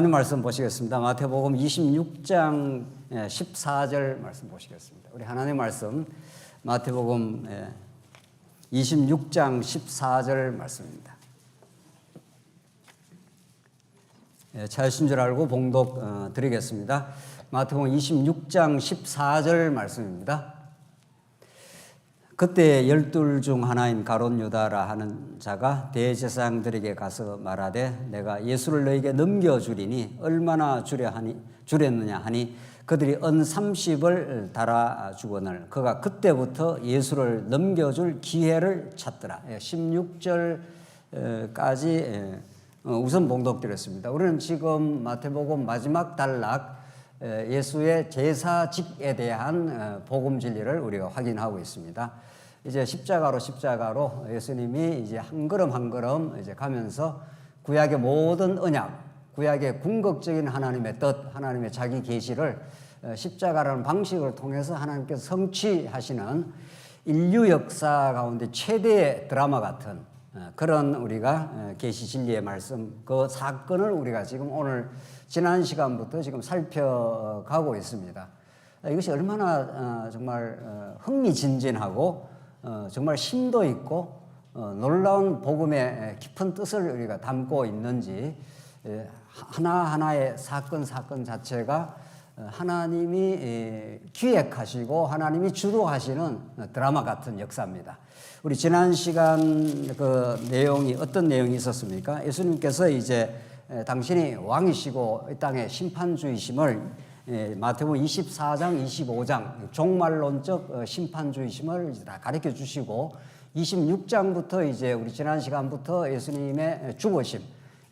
하나님 말씀 보시겠습니다. 마태복음 26장 14절 말씀 보시겠습니다. 우리 하나님 말씀 마태복음 26장 14절 말씀입니다. 찾으신 줄 알고 봉독 드리겠습니다. 마태복음 26장 14절 말씀입니다. 그때 12 중 하나인 가룟 유다라 하는 자가 대제사장들에게 가서 말하되 내가 예수를 너에게 넘겨주리니 얼마나 주렸느냐 하니 그들이 은 30을 달아주거늘 그가 그때부터 예수를 넘겨줄 기회를 찾더라. 16절까지 우선 봉독드렸습니다. 우리는 지금 마태복음 마지막 단락 예수의 제사직에 대한 복음 진리를 우리가 확인하고 있습니다. 이제 십자가로 예수님이 이제 한 걸음 한 걸음 이제 가면서 구약의 모든 언약, 구약의 궁극적인 하나님의 뜻, 하나님의 자기 계시를 십자가라는 방식을 통해서 하나님께서 성취하시는 인류 역사 가운데 최대의 드라마 같은 그런 우리가 계시 진리의 말씀, 그 사건을 우리가 지금 오늘 지난 시간부터 지금 살펴가고 있습니다. 이것이 얼마나 정말 흥미진진하고 정말 심도 있고 놀라운 복음의 깊은 뜻을 우리가 담고 있는지 하나하나의 사건 자체가 하나님이 기획하시고 하나님이 주도하시는 드라마 같은 역사입니다. 우리 지난 시간 그 내용이 어떤 내용이 있었습니까? 예수님께서 이제 당신이 왕이시고 이 땅의 심판주이심을 마태복음 24장, 25장 종말론적 심판주이심을 다 가르쳐 주시고 26장부터 이제 우리 지난 시간부터 예수님의 죽으심,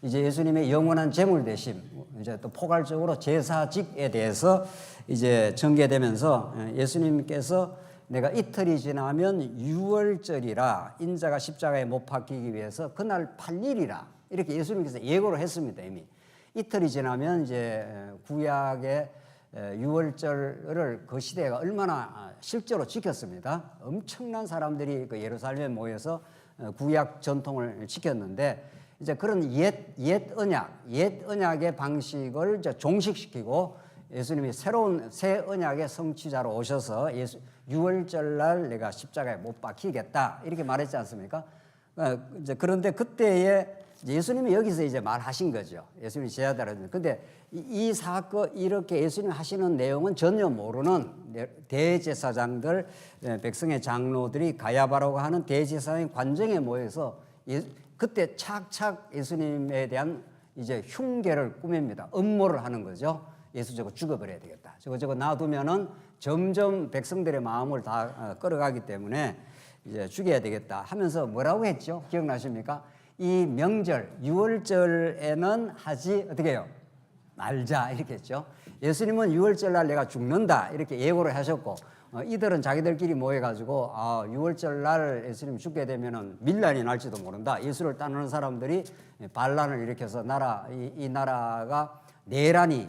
이제 예수님의 영원한 제물 되심, 이제 또 포괄적으로 제사직에 대해서 이제 전개되면서 예수님께서 내가 이틀이 지나면 유월절이라 인자가 십자가에 못 박히기 위해서 그날 8일이라 이렇게 예수님께서 예고를 했습니다. 이미 이틀이 지나면 이제 구약의 유월절을 그 시대가 얼마나 실제로 지켰습니다. 엄청난 사람들이 그 예루살렘에 모여서 구약 전통을 지켰는데 이제 그런 옛 언약의 방식을 이제 종식시키고 예수님이 새로운 새 언약의 성취자로 오셔서 유월절날 내가 십자가에 못 박히겠다 이렇게 말했지 않습니까? 이제 그런데 그때에 예수님이 여기서 이제 말하신 거죠. 예수님이 제자들한테. 근데 이 사건 이렇게 예수님이 하시는 내용은 전혀 모르는 대제사장들, 백성의 장로들이 가야바라고 하는 대제사장의 관정에 모여서 그때 착착 예수님에 대한 이제 흉계를 꾸밉니다. 음모를 하는 거죠. 예수 저거 죽어버려야 되겠다. 저거 놔두면은 점점 백성들의 마음을 다 끌어가기 때문에 이제 죽여야 되겠다 하면서 뭐라고 했죠? 기억나십니까? 이 명절, 유월절에는 하지 어떻게 해요? 말자 이렇게 했죠. 예수님은 유월절날 내가 죽는다 이렇게 예고를 하셨고 이들은 자기들끼리 모여가지고 유월절날 예수님 죽게 되면은 밀란이 날지도 모른다. 예수를 따르는 사람들이 반란을 일으켜서 이 나라가 내전이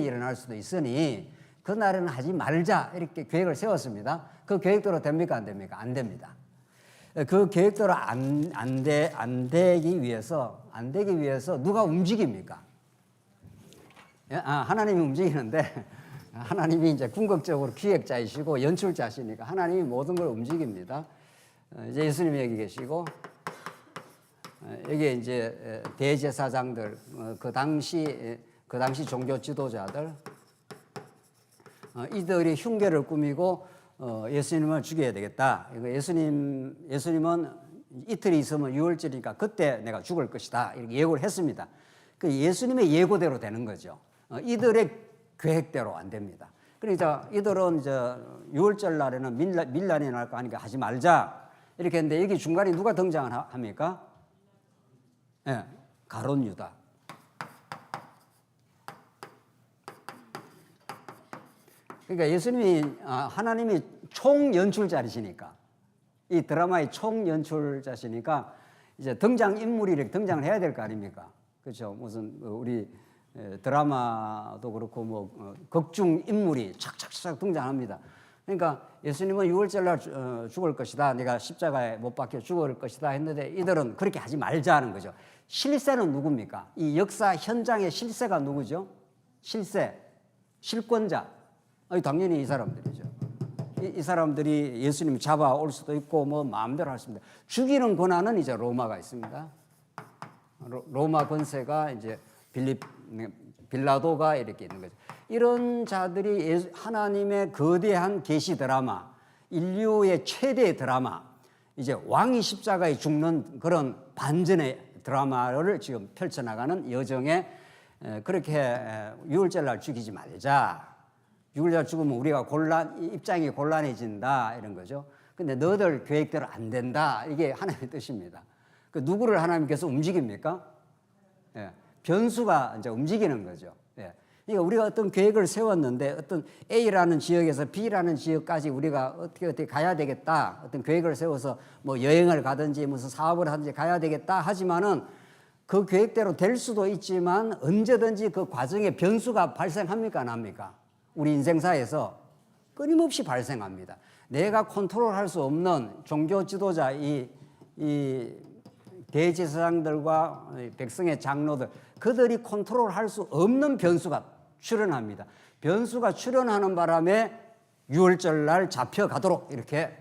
일어날 수도 있으니 그날은 하지 말자 이렇게 계획을 세웠습니다. 그 계획대로 됩니까? 안 됩니까? 안 됩니다. 그 계획대로 안 되기 위해서 누가 움직입니까? 하나님이 움직이는데 하나님이 이제 궁극적으로 기획자이시고 연출자시니까 하나님이 모든 걸 움직입니다. 이제 예수님이 여기 계시고 여기 이제 대제사장들 그 당시 종교 지도자들 이들이 흉계를 꾸미고 예수님을 죽여야 되겠다. 예수님은 이틀이 있으면 유월절이니까 그때 내가 죽을 것이다. 이렇게 예고를 했습니다. 그 예수님의 예고대로 되는 거죠. 이들의 계획대로 안 됩니다. 그러니까 이들은 이제 유월절 날에는 밀란이 날 거 아니까 하지 말자. 이렇게 했는데 여기 중간에 누가 등장을 합니까? 예, 가룟 유다. 그러니까 하나님이 총연출자이시니까 이 드라마의 총연출자시니까 이제 등장인물이 이렇게 등장을 해야 될 거 아닙니까? 그렇죠. 무슨 우리 드라마도 그렇고 극중 인물이 착착착 등장합니다. 그러니까 예수님은 6월절 날 죽을 것이다. 내가 십자가에 못 박혀 죽을 것이다 했는데 이들은 그렇게 하지 말자는 거죠. 실세는 누굽니까? 이 역사 현장의 실세가 누구죠? 실세, 실권자. 당연히 이 사람들이죠. 이 사람들이 예수님 잡아올 수도 있고 뭐 마음대로 할 수 있습니다. 죽이는 권한은 이제 로마가 있습니다. 로마 권세가 이제 빌라도가 이렇게 있는 거죠. 이런 자들이 하나님의 거대한 계시 드라마, 인류의 최대 드라마, 이제 왕이 십자가에 죽는 그런 반전의 드라마를 지금 펼쳐나가는 여정에 그렇게 6월절 날 죽이지 말자. 6월절 날 죽으면 우리가 입장이 곤란해진다 이런 거죠. 근데 너들 계획대로 안 된다. 이게 하나님의 뜻입니다. 그 누구를 하나님께서 움직입니까? 예, 변수가 이제 움직이는 거죠. 예. 그러니까 우리가 어떤 계획을 세웠는데 어떤 A라는 지역에서 B라는 지역까지 우리가 어떻게 가야 되겠다. 어떤 계획을 세워서 뭐 여행을 가든지 무슨 사업을 하든지 가야 되겠다 하지만은 그 계획대로 될 수도 있지만 언제든지 그 과정에 변수가 발생합니까 안 합니까? 우리 인생사에서 끊임없이 발생합니다. 내가 컨트롤할 수 없는 종교 지도자 이 대제사장들과 백성의 장로들 그들이 컨트롤할 수 없는 변수가 출현합니다. 변수가 출현하는 바람에 6월절 날 잡혀가도록 이렇게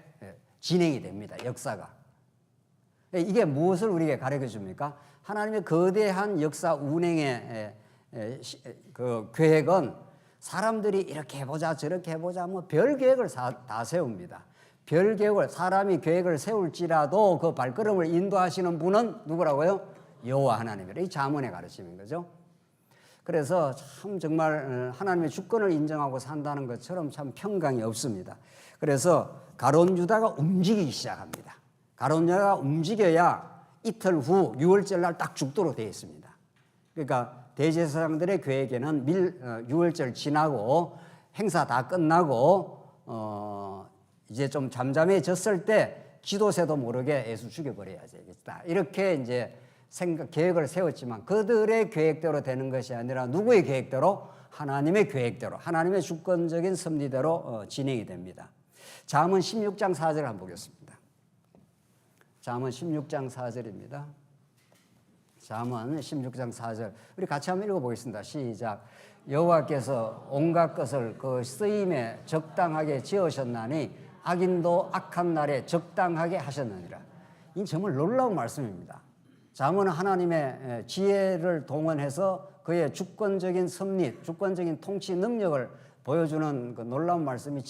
진행이 됩니다. 역사가. 이게 무엇을 우리에게 가르쳐 줍니까? 하나님의 거대한 역사 운행의 그 계획은 사람들이 이렇게 해보자 저렇게 해보자 뭐 별 계획을 다 세웁니다. 별 계획을 사람이 계획을 세울지라도 그 발걸음을 인도하시는 분은 누구라고요? 여호와 하나님이라. 이 잠언의 가르침인 거죠. 그래서 참 정말 하나님의 주권을 인정하고 산다는 것처럼 참 평강이 없습니다. 그래서 가룟 유다가 움직이기 시작합니다. 가룟 유다가 움직여야 이틀 후 6월절 날 딱 죽도록 되어 있습니다. 그러니까 대제사장들의 계획에는 6월절 지나고 행사 다 끝나고 이제 좀 잠잠해졌을 때 지도새도 모르게 예수 죽여버려야 되겠다. 이렇게 이제 계획을 세웠지만 그들의 계획대로 되는 것이 아니라 누구의 계획대로? 하나님의 계획대로, 하나님의 주권적인 섭리대로 진행이 됩니다. 잠언 16장 4절 한번 보겠습니다. 잠언 16장 4절입니다. 잠언 16장 4절 우리 같이 한번 읽어보겠습니다. 시작. 여호와께서 온갖 것을 그 쓰임에 적당하게 지으셨나니 악인도 악한 날에 적당하게 하셨느니라. 이 정말 놀라운 말씀입니다. 잠언은 하나님의 지혜를 동원해서 그의 주권적인 섭리, 주권적인 통치 능력을 보여주는 그 놀라운 말씀이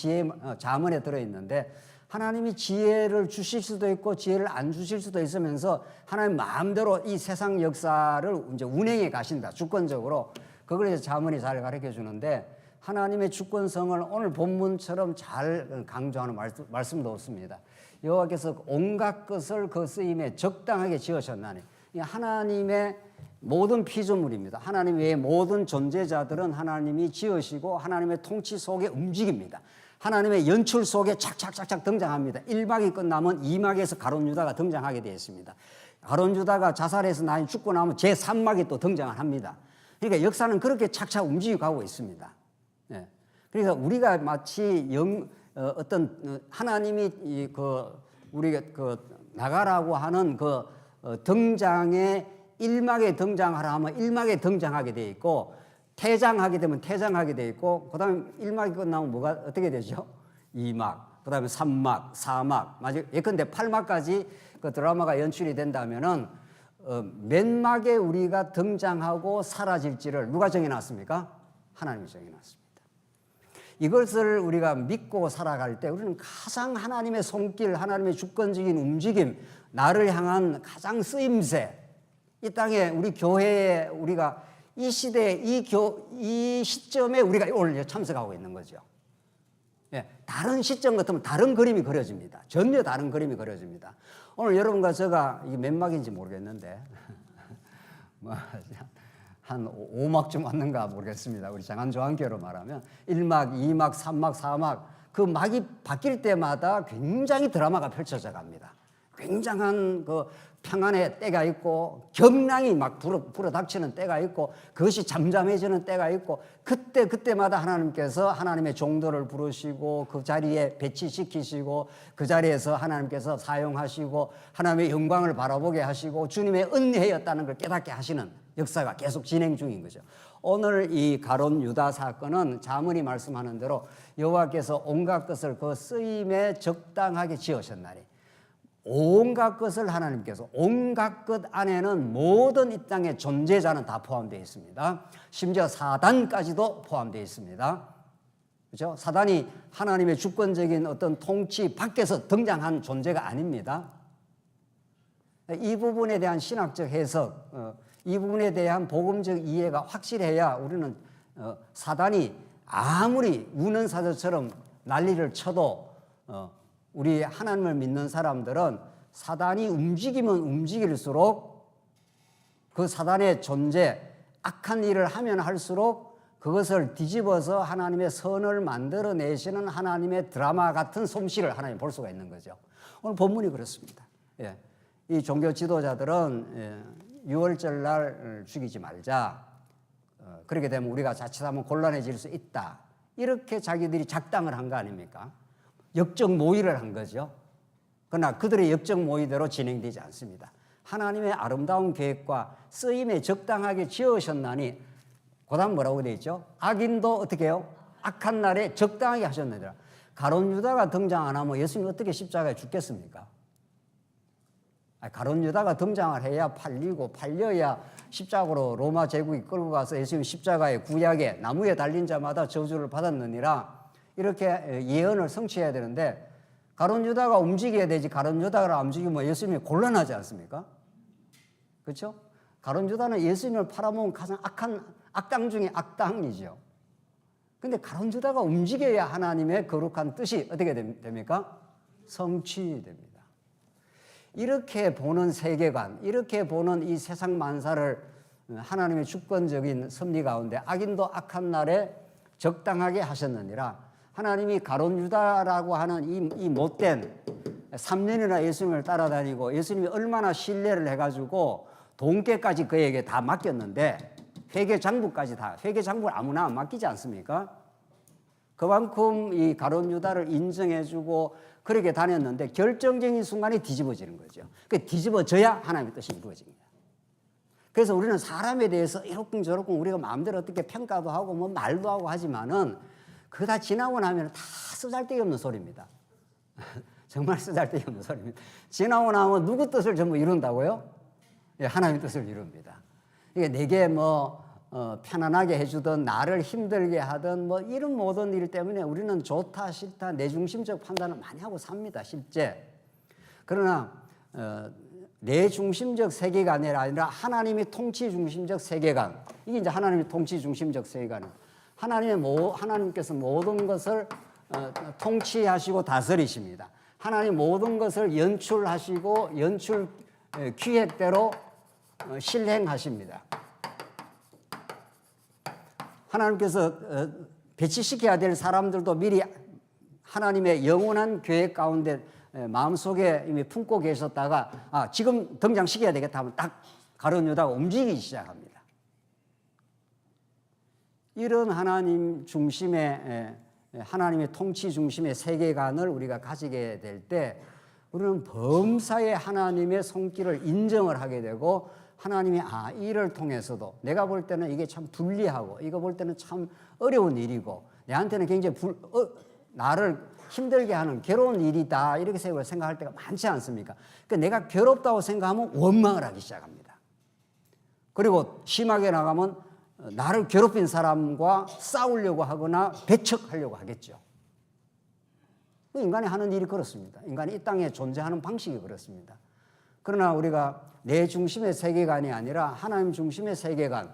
잠언에 들어있는데 하나님이 지혜를 주실 수도 있고 지혜를 안 주실 수도 있으면서 하나님 마음대로 이 세상 역사를 이제 운행해 가신다. 주권적으로. 그걸 이제 잠언이 잘 가르쳐 주는데 하나님의 주권성을 오늘 본문처럼 잘 강조하는 말씀도 없습니다. 여호와께서 온갖 것을 그 쓰임에 적당하게 지으셨나니 하나님의 모든 피조물입니다. 하나님 외의 모든 존재자들은 하나님이 지으시고 하나님의 통치 속에 움직입니다. 하나님의 연출 속에 착착착착 등장합니다. 1막이 끝나면 2막에서 가룟 유다가 등장하게 되어 있습니다. 가룟 유다가 자살해서 나중에 죽고 나면 제3막이 또 등장을 합니다. 그러니까 역사는 그렇게 착착 움직이고 가고 있습니다. 네. 그러니까 우리가 마치 어떤 하나님이 우리가 나가라고 하는 등장에 1막에 등장하라 하면 1막에 등장하게 되어 있고 퇴장하게 되면 퇴장하게 되어 있고 그 다음에 1막이 끝나면 뭐가 어떻게 되죠? 2막, 그 다음에 3막, 4막, 예컨대 8막까지 그 드라마가 연출이 된다면은 몇 막에 우리가 등장하고 사라질지를 누가 정해놨습니까? 하나님이 정해놨습니다. 이것을 우리가 믿고 살아갈 때 우리는 가장 하나님의 손길, 하나님의 주권적인 움직임, 나를 향한 가장 쓰임새, 이 땅에 우리 교회에 우리가 이 시대에 이 시점에 우리가 오늘 참석하고 있는 거죠. 예, 다른 시점 같으면 다른 그림이 그려집니다. 전혀 다른 그림이 그려집니다. 오늘 여러분과 제가 이게 몇 막인지 모르겠는데 한 5막쯤 왔는가 모르겠습니다. 우리 장안조한교로 말하면 1막, 2막, 3막, 4막 그 막이 바뀔 때마다 굉장히 드라마가 펼쳐져 갑니다. 굉장한 평안의 때가 있고 경랑이 막 불어닥치는 때가 있고 그것이 잠잠해지는 때가 있고 그때마다 하나님께서 하나님의 종들을 부르시고 그 자리에 배치시키시고 그 자리에서 하나님께서 사용하시고 하나님의 영광을 바라보게 하시고 주님의 은혜였다는 걸 깨닫게 하시는 역사가 계속 진행 중인 거죠. 오늘 이 가룟 유다 사건은 자문이 말씀하는 대로 여호와께서 온갖 것을 그 쓰임에 적당하게 지으셨나니 온갖 것을 하나님께서 온갖 것 안에는 모든 이 땅의 존재자는 다 포함되어 있습니다. 심지어 사단까지도 포함되어 있습니다. 그렇죠? 사단이 하나님의 주권적인 어떤 통치 밖에서 등장한 존재가 아닙니다. 이 부분에 대한 신학적 해석, 이 부분에 대한 복음적 이해가 확실해야 우리는 사단이 아무리 우는 사자처럼 난리를 쳐도 우리 하나님을 믿는 사람들은 사단이 움직이면 움직일수록 그 사단의 존재, 악한 일을 하면 할수록 그것을 뒤집어서 하나님의 선을 만들어내시는 하나님의 드라마 같은 솜씨를 하나님 볼 수가 있는 거죠. 오늘 본문이 그렇습니다. 예. 이 종교 지도자들은 6월절 날 죽이지 말자. 그렇게 되면 우리가 자칫하면 곤란해질 수 있다. 이렇게 자기들이 작당을 한 거 아닙니까? 역적 모의를 한 거죠. 그러나 그들의 역적 모의대로 진행되지 않습니다. 하나님의 아름다운 계획과 쓰임에 적당하게 지으셨나니 그다음 뭐라고 되어 있죠? 악인도 어떻게 해요? 악한 날에 적당하게 하셨느니라. 가룟 유다가 등장 안 하면 예수님 어떻게 십자가에 죽겠습니까? 가룟 유다가 등장을 해야 팔려야 십자가로 로마 제국이 끌고 가서 예수님 십자가의 구약에 나무에 달린 자마다 저주를 받았느니라 이렇게 예언을 성취해야 되는데 가룟 유다가 움직여야 되지 가룟 유다가 안 움직이면 예수님이 곤란하지 않습니까? 그렇죠? 가룟 유다는 예수님을 팔아먹은 가장 악당 중에 악당이죠. 그런데 가룟 유다가 움직여야 하나님의 거룩한 뜻이 어떻게 됩니까? 성취됩니다. 이렇게 보는 세계관, 이렇게 보는 이 세상 만사를 하나님의 주권적인 섭리 가운데 악인도 악한 날에 적당하게 하셨느니라. 하나님이 가룟 유다라고 하는 이 못된 3년이나 예수님을 따라다니고 예수님이 얼마나 신뢰를 해가지고 돈깨까지 그에게 다 맡겼는데 회계 장부까지 다 회계 장부를 아무나 안 맡기지 않습니까? 그만큼 이 가룟 유다를 인정해주고 그렇게 다녔는데 결정적인 순간에 뒤집어지는 거죠. 그 뒤집어져야 하나님의 뜻이 이루어집니다. 그래서 우리는 사람에 대해서 이렇쿵저렇쿵 우리가 마음대로 어떻게 평가도 하고 뭐 말도 하고 하지만은 그거 다 지나고 나면 다 쓰잘데기 없는 소리입니다. 정말 쓰잘데기 없는 소리입니다. 지나고 나면 누구 뜻을 전부 이룬다고요? 예, 하나님의 뜻을 이룹니다. 이게 내게 편안하게 해주든 나를 힘들게 하든 이런 모든 일 때문에 우리는 좋다 싫다 내중심적 판단을 많이 하고 삽니다. 실제. 그러나 내중심적 세계관이 아니라 하나님의 통치 중심적 세계관. 이게 이제 하나님의 통치 중심적 세계관은 하나님께서 모든 것을 통치하시고 다스리십니다. 하나님 모든 것을 연출하시고 연출 기획대로 실행하십니다. 하나님께서 배치시켜야 될 사람들도 미리 하나님의 영원한 계획 가운데 마음속에 이미 품고 계셨다가 지금 등장시켜야 되겠다 하면 딱 가룟 유다가 움직이기 시작합니다. 이런 하나님 중심의 하나님의 통치 중심의 세계관을 우리가 가지게 될 때 우리는 범사에 하나님의 손길을 인정을 하게 되고 하나님이 이를 통해서도 내가 볼 때는 이게 참 불리하고 이거 볼 때는 참 어려운 일이고 내한테는 굉장히 나를 힘들게 하는 괴로운 일이다 이렇게 생각할 때가 많지 않습니까? 그러니까 내가 괴롭다고 생각하면 원망을 하기 시작합니다. 그리고 심하게 나가면 나를 괴롭힌 사람과 싸우려고 하거나 배척하려고 하겠죠. 인간이 하는 일이 그렇습니다. 인간이 이 땅에 존재하는 방식이 그렇습니다. 그러나 우리가 내 중심의 세계관이 아니라 하나님 중심의 세계관,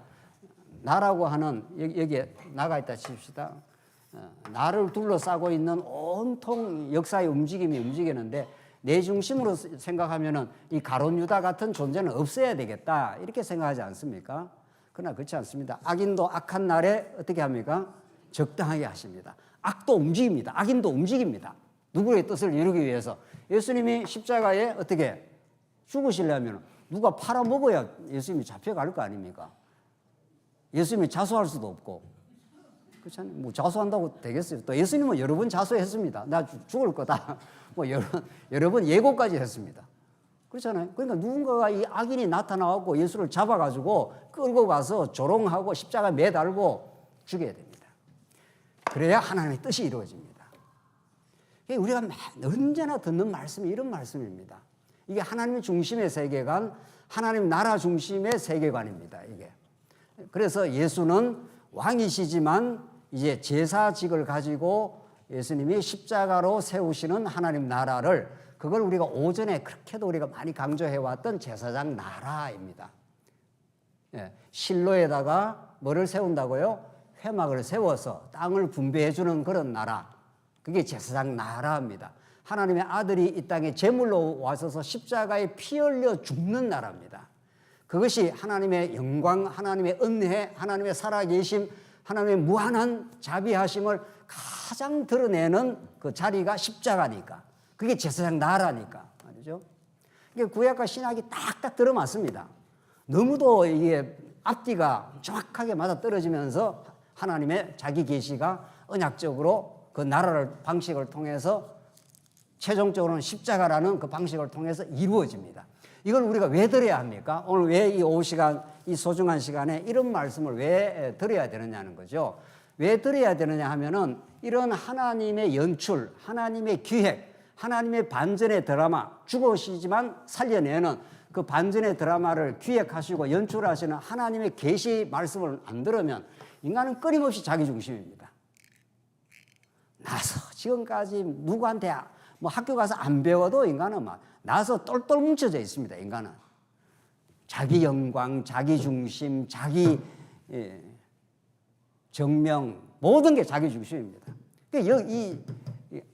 나라고 하는 여기에 나가 있다 칩시다. 나를 둘러싸고 있는 온통 역사의 움직임이 움직이는데 내 중심으로 생각하면은 이 가룟 유다 같은 존재는 없어야 되겠다 이렇게 생각하지 않습니까? 그러나 그렇지 않습니다. 악인도 악한 날에 어떻게 합니까? 적당하게 하십니다. 악도 움직입니다. 악인도 움직입니다. 누구의 뜻을 이루기 위해서 예수님이 십자가에 어떻게 죽으시려면 누가 팔아먹어야 예수님이 잡혀갈 거 아닙니까? 예수님이 자수할 수도 없고. 그렇잖아요. 뭐 자수한다고 되겠어요? 또 예수님은 여러 번 자수했습니다. 나 죽을 거다. 뭐 여러 번 예고까지 했습니다. 그렇잖아요. 그러니까 누군가가 이 악인이 나타나고 예수를 잡아가지고 끌고 가서 조롱하고 십자가에 매달고 죽여야 됩니다. 그래야 하나님의 뜻이 이루어집니다. 우리가 언제나 듣는 말씀이 이런 말씀입니다. 이게 하나님의 중심의 세계관, 하나님 나라 중심의 세계관입니다. 이게. 그래서 예수는 왕이시지만 이제 제사직을 가지고 예수님이 십자가로 세우시는 하나님 나라를, 그걸 우리가 오전에 그렇게도 우리가 많이 강조해왔던 제사장 나라입니다. 예, 실로에다가 뭐를 세운다고요? 회막을 세워서 땅을 분배해주는 그런 나라. 그게 제사장 나라입니다. 하나님의 아들이 이 땅에 제물로 와서서 십자가에 피 흘려 죽는 나라입니다. 그것이 하나님의 영광, 하나님의 은혜, 하나님의 살아계심, 하나님의 무한한 자비하심을 가장 드러내는 그 자리가 십자가니까. 그게 제사장 나라니까 말이죠. 이게 구약과 신약이 딱딱 들어맞습니다. 너무도 이게 앞뒤가 정확하게 맞아떨어지면서 하나님의 자기 계시가 언약적으로 그 나라를 방식을 통해서 최종적으로는 십자가라는 그 방식을 통해서 이루어집니다. 이걸 우리가 왜 들어야 합니까? 오늘 왜 이 오후 시간, 이 소중한 시간에 이런 말씀을 왜 들어야 되느냐는 거죠. 왜 들어야 되느냐 하면은 이런 하나님의 연출, 하나님의 기획, 하나님의 반전의 드라마, 죽으시지만 살려내는 그 반전의 드라마를 기획하시고 연출하시는 하나님의 계시 말씀을 안 들으면 인간은 끊임없이 자기 중심입니다. 나서 지금까지 누구한테 뭐 학교 가서 안 배워도 인간은 막 나서 똘똘 뭉쳐져 있습니다. 인간은 자기 영광, 자기 중심, 자기 정명, 모든 게 자기 중심입니다.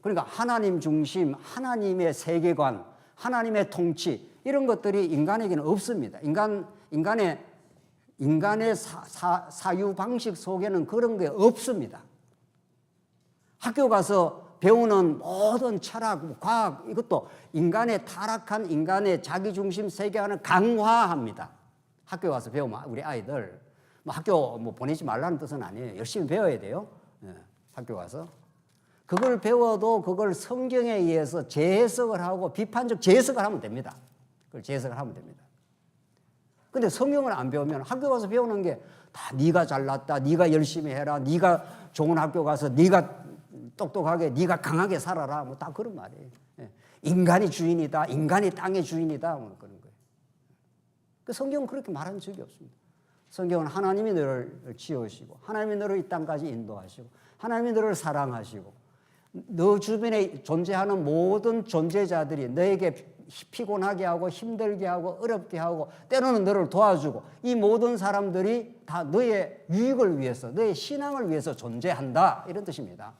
그러니까 하나님 중심, 하나님의 세계관, 하나님의 통치, 이런 것들이 인간에게는 없습니다. 인간의 사유 방식 속에는 그런 게 없습니다. 학교 가서 배우는 모든 철학, 과학, 이것도 인간의 타락한 인간의 자기중심 세계관을 강화합니다. 학교 가서 배우면 우리 아이들, 뭐 학교 뭐 보내지 말라는 뜻은 아니에요. 열심히 배워야 돼요. 예, 학교 가서. 그걸 배워도 그걸 성경에 의해서 재해석을 하고 비판적 재해석을 하면 됩니다. 그걸 재해석을 하면 됩니다. 근데 성경을 안 배우면 학교 가서 배우는 게 다 네가 잘났다, 네가 열심히 해라, 네가 좋은 학교 가서 네가 똑똑하게, 네가 강하게 살아라, 뭐 다 그런 말이에요. 인간이 주인이다, 인간이 땅의 주인이다, 뭐 그런 거예요. 그 성경은 그렇게 말한 적이 없습니다. 성경은 하나님이 너를 지으시고, 하나님이 너를 이 땅까지 인도하시고, 하나님이 너를 사랑하시고, 너 주변에 존재하는 모든 존재자들이 너에게 피곤하게 하고 힘들게 하고 어렵게 하고 때로는 너를 도와주고, 이 모든 사람들이 다 너의 유익을 위해서, 너의 신앙을 위해서 존재한다, 이런 뜻입니다.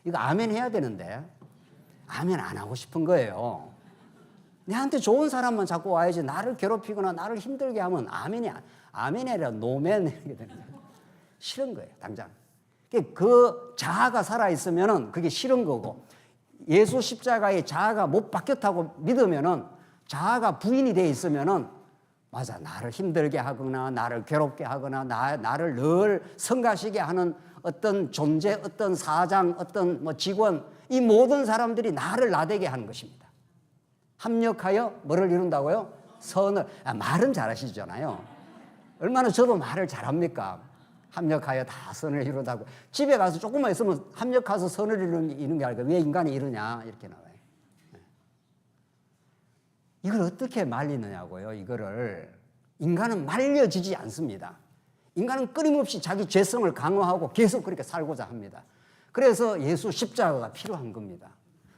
이거 아멘 해야 되는데 아멘 안 하고 싶은 거예요. 내한테 좋은 사람만 자꾸 와야지 나를 괴롭히거나 나를 힘들게 하면 아멘이 아니라 노멘 이렇게 되는 거예요. 싫은 거예요, 당장. 그 자아가 살아있으면 그게 싫은 거고, 예수 십자가에 자아가 못 박혔다고 믿으면은, 자아가 부인이 돼 있으면은, 맞아, 나를 힘들게 하거나 나를 괴롭게 하거나 나를 늘 성가시게 하는 어떤 존재, 어떤 사장, 어떤 뭐 직원, 이 모든 사람들이 나를 나대게 하는 것입니다. 합력하여 뭐를 이룬다고요? 선을. 말은 잘하시잖아요. 얼마나 저도 말을 잘합니까? 합력하여 다 선을 이루다고. 집에 가서 조금만 있으면 합력해서 선을 이루는 게 아니라 왜 인간이 이루냐 이렇게 나와요. 이걸 어떻게 말리느냐고요. 이거를. 인간은 말려지지 않습니다. 인간은 끊임없이 자기 죄성을 강화하고 계속 그렇게 살고자 합니다. 그래서 예수 십자가가 필요한 겁니다.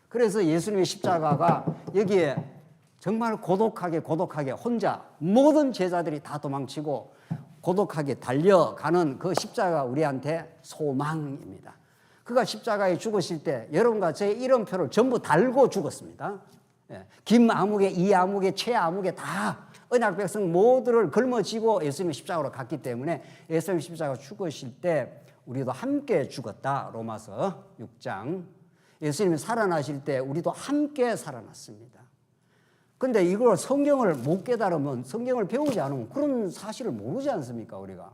그래서 예수님의 십자가가 여기에 정말 고독하게 혼자 모든 제자들이 다 도망치고 고독하게 달려가는 그 십자가 우리한테 소망입니다. 그가 십자가에 죽으실 때 여러분과 저의 이름표를 전부 달고 죽었습니다. 김 아무개, 이 아무개, 최 아무개 다 언약 백성 모두를 걸머쥐고 예수님이 십자가로 갔기 때문에 예수님 십자가 죽으실 때 우리도 함께 죽었다. 로마서 6장. 예수님이 살아나실 때 우리도 함께 살아났습니다. 근데 이걸 성경을 못 깨달으면, 성경을 배우지 않으면 그런 사실을 모르지 않습니까, 우리가?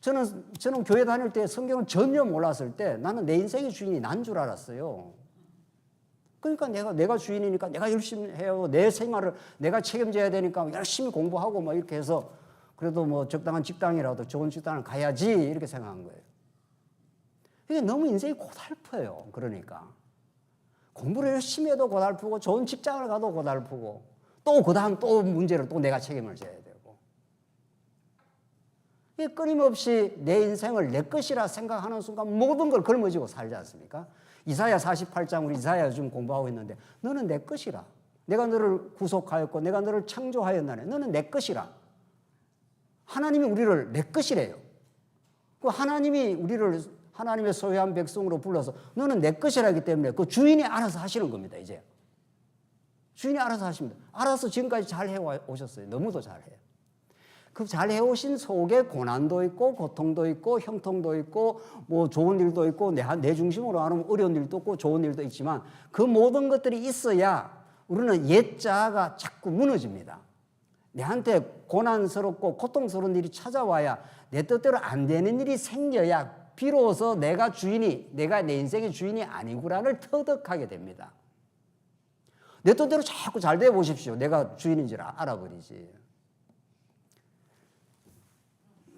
저는 교회 다닐 때 성경을 전혀 몰랐을 때 나는 내 인생의 주인이 난 줄 알았어요. 그러니까 내가 주인이니까 내가 열심히 해요. 내 생활을 내가 책임져야 되니까 열심히 공부하고 막 이렇게 해서 그래도 뭐 적당한 직장이라도 좋은 직장을 가야지 이렇게 생각한 거예요. 이게 너무 인생이 고달퍼요. 그러니까. 공부를 열심히 해도 고달프고 좋은 직장을 가도 고달프고 또 그다음 또 문제를 또 내가 책임을 져야 되고 이게 끊임없이 내 인생을 내 것이라 생각하는 순간 모든 걸 걸머쥐고 살지 않습니까? 이사야 48장 우리 이사야 요즘 공부하고 있는데 너는 내 것이라 내가 너를 구속하였고 내가 너를 창조하였나니 너는 내 것이라 하나님이 우리를 내 것이래요. 그 하나님이 우리를 하나님의 소유한 백성으로 불러서 너는 내 것이라기 때문에 그 주인이 알아서 하시는 겁니다. 이제 주인이 알아서 하십니다. 알아서 지금까지 잘 해오셨어요. 너무도 잘해요. 그 잘 해오신 속에 고난도 있고 고통도 있고 형통도 있고 뭐 좋은 일도 있고 내 중심으로 하면 어려운 일도 있고 좋은 일도 있지만 그 모든 것들이 있어야 우리는 옛 자아가 자꾸 무너집니다. 내한테 고난스럽고 고통스러운 일이 찾아와야 내 뜻대로 안 되는 일이 생겨야 비로소 내가 내 인생의 주인이 아니구나를 터득하게 됩니다. 내 뜻대로 자꾸 잘 돼 보십시오. 내가 주인인 줄 알아버리지.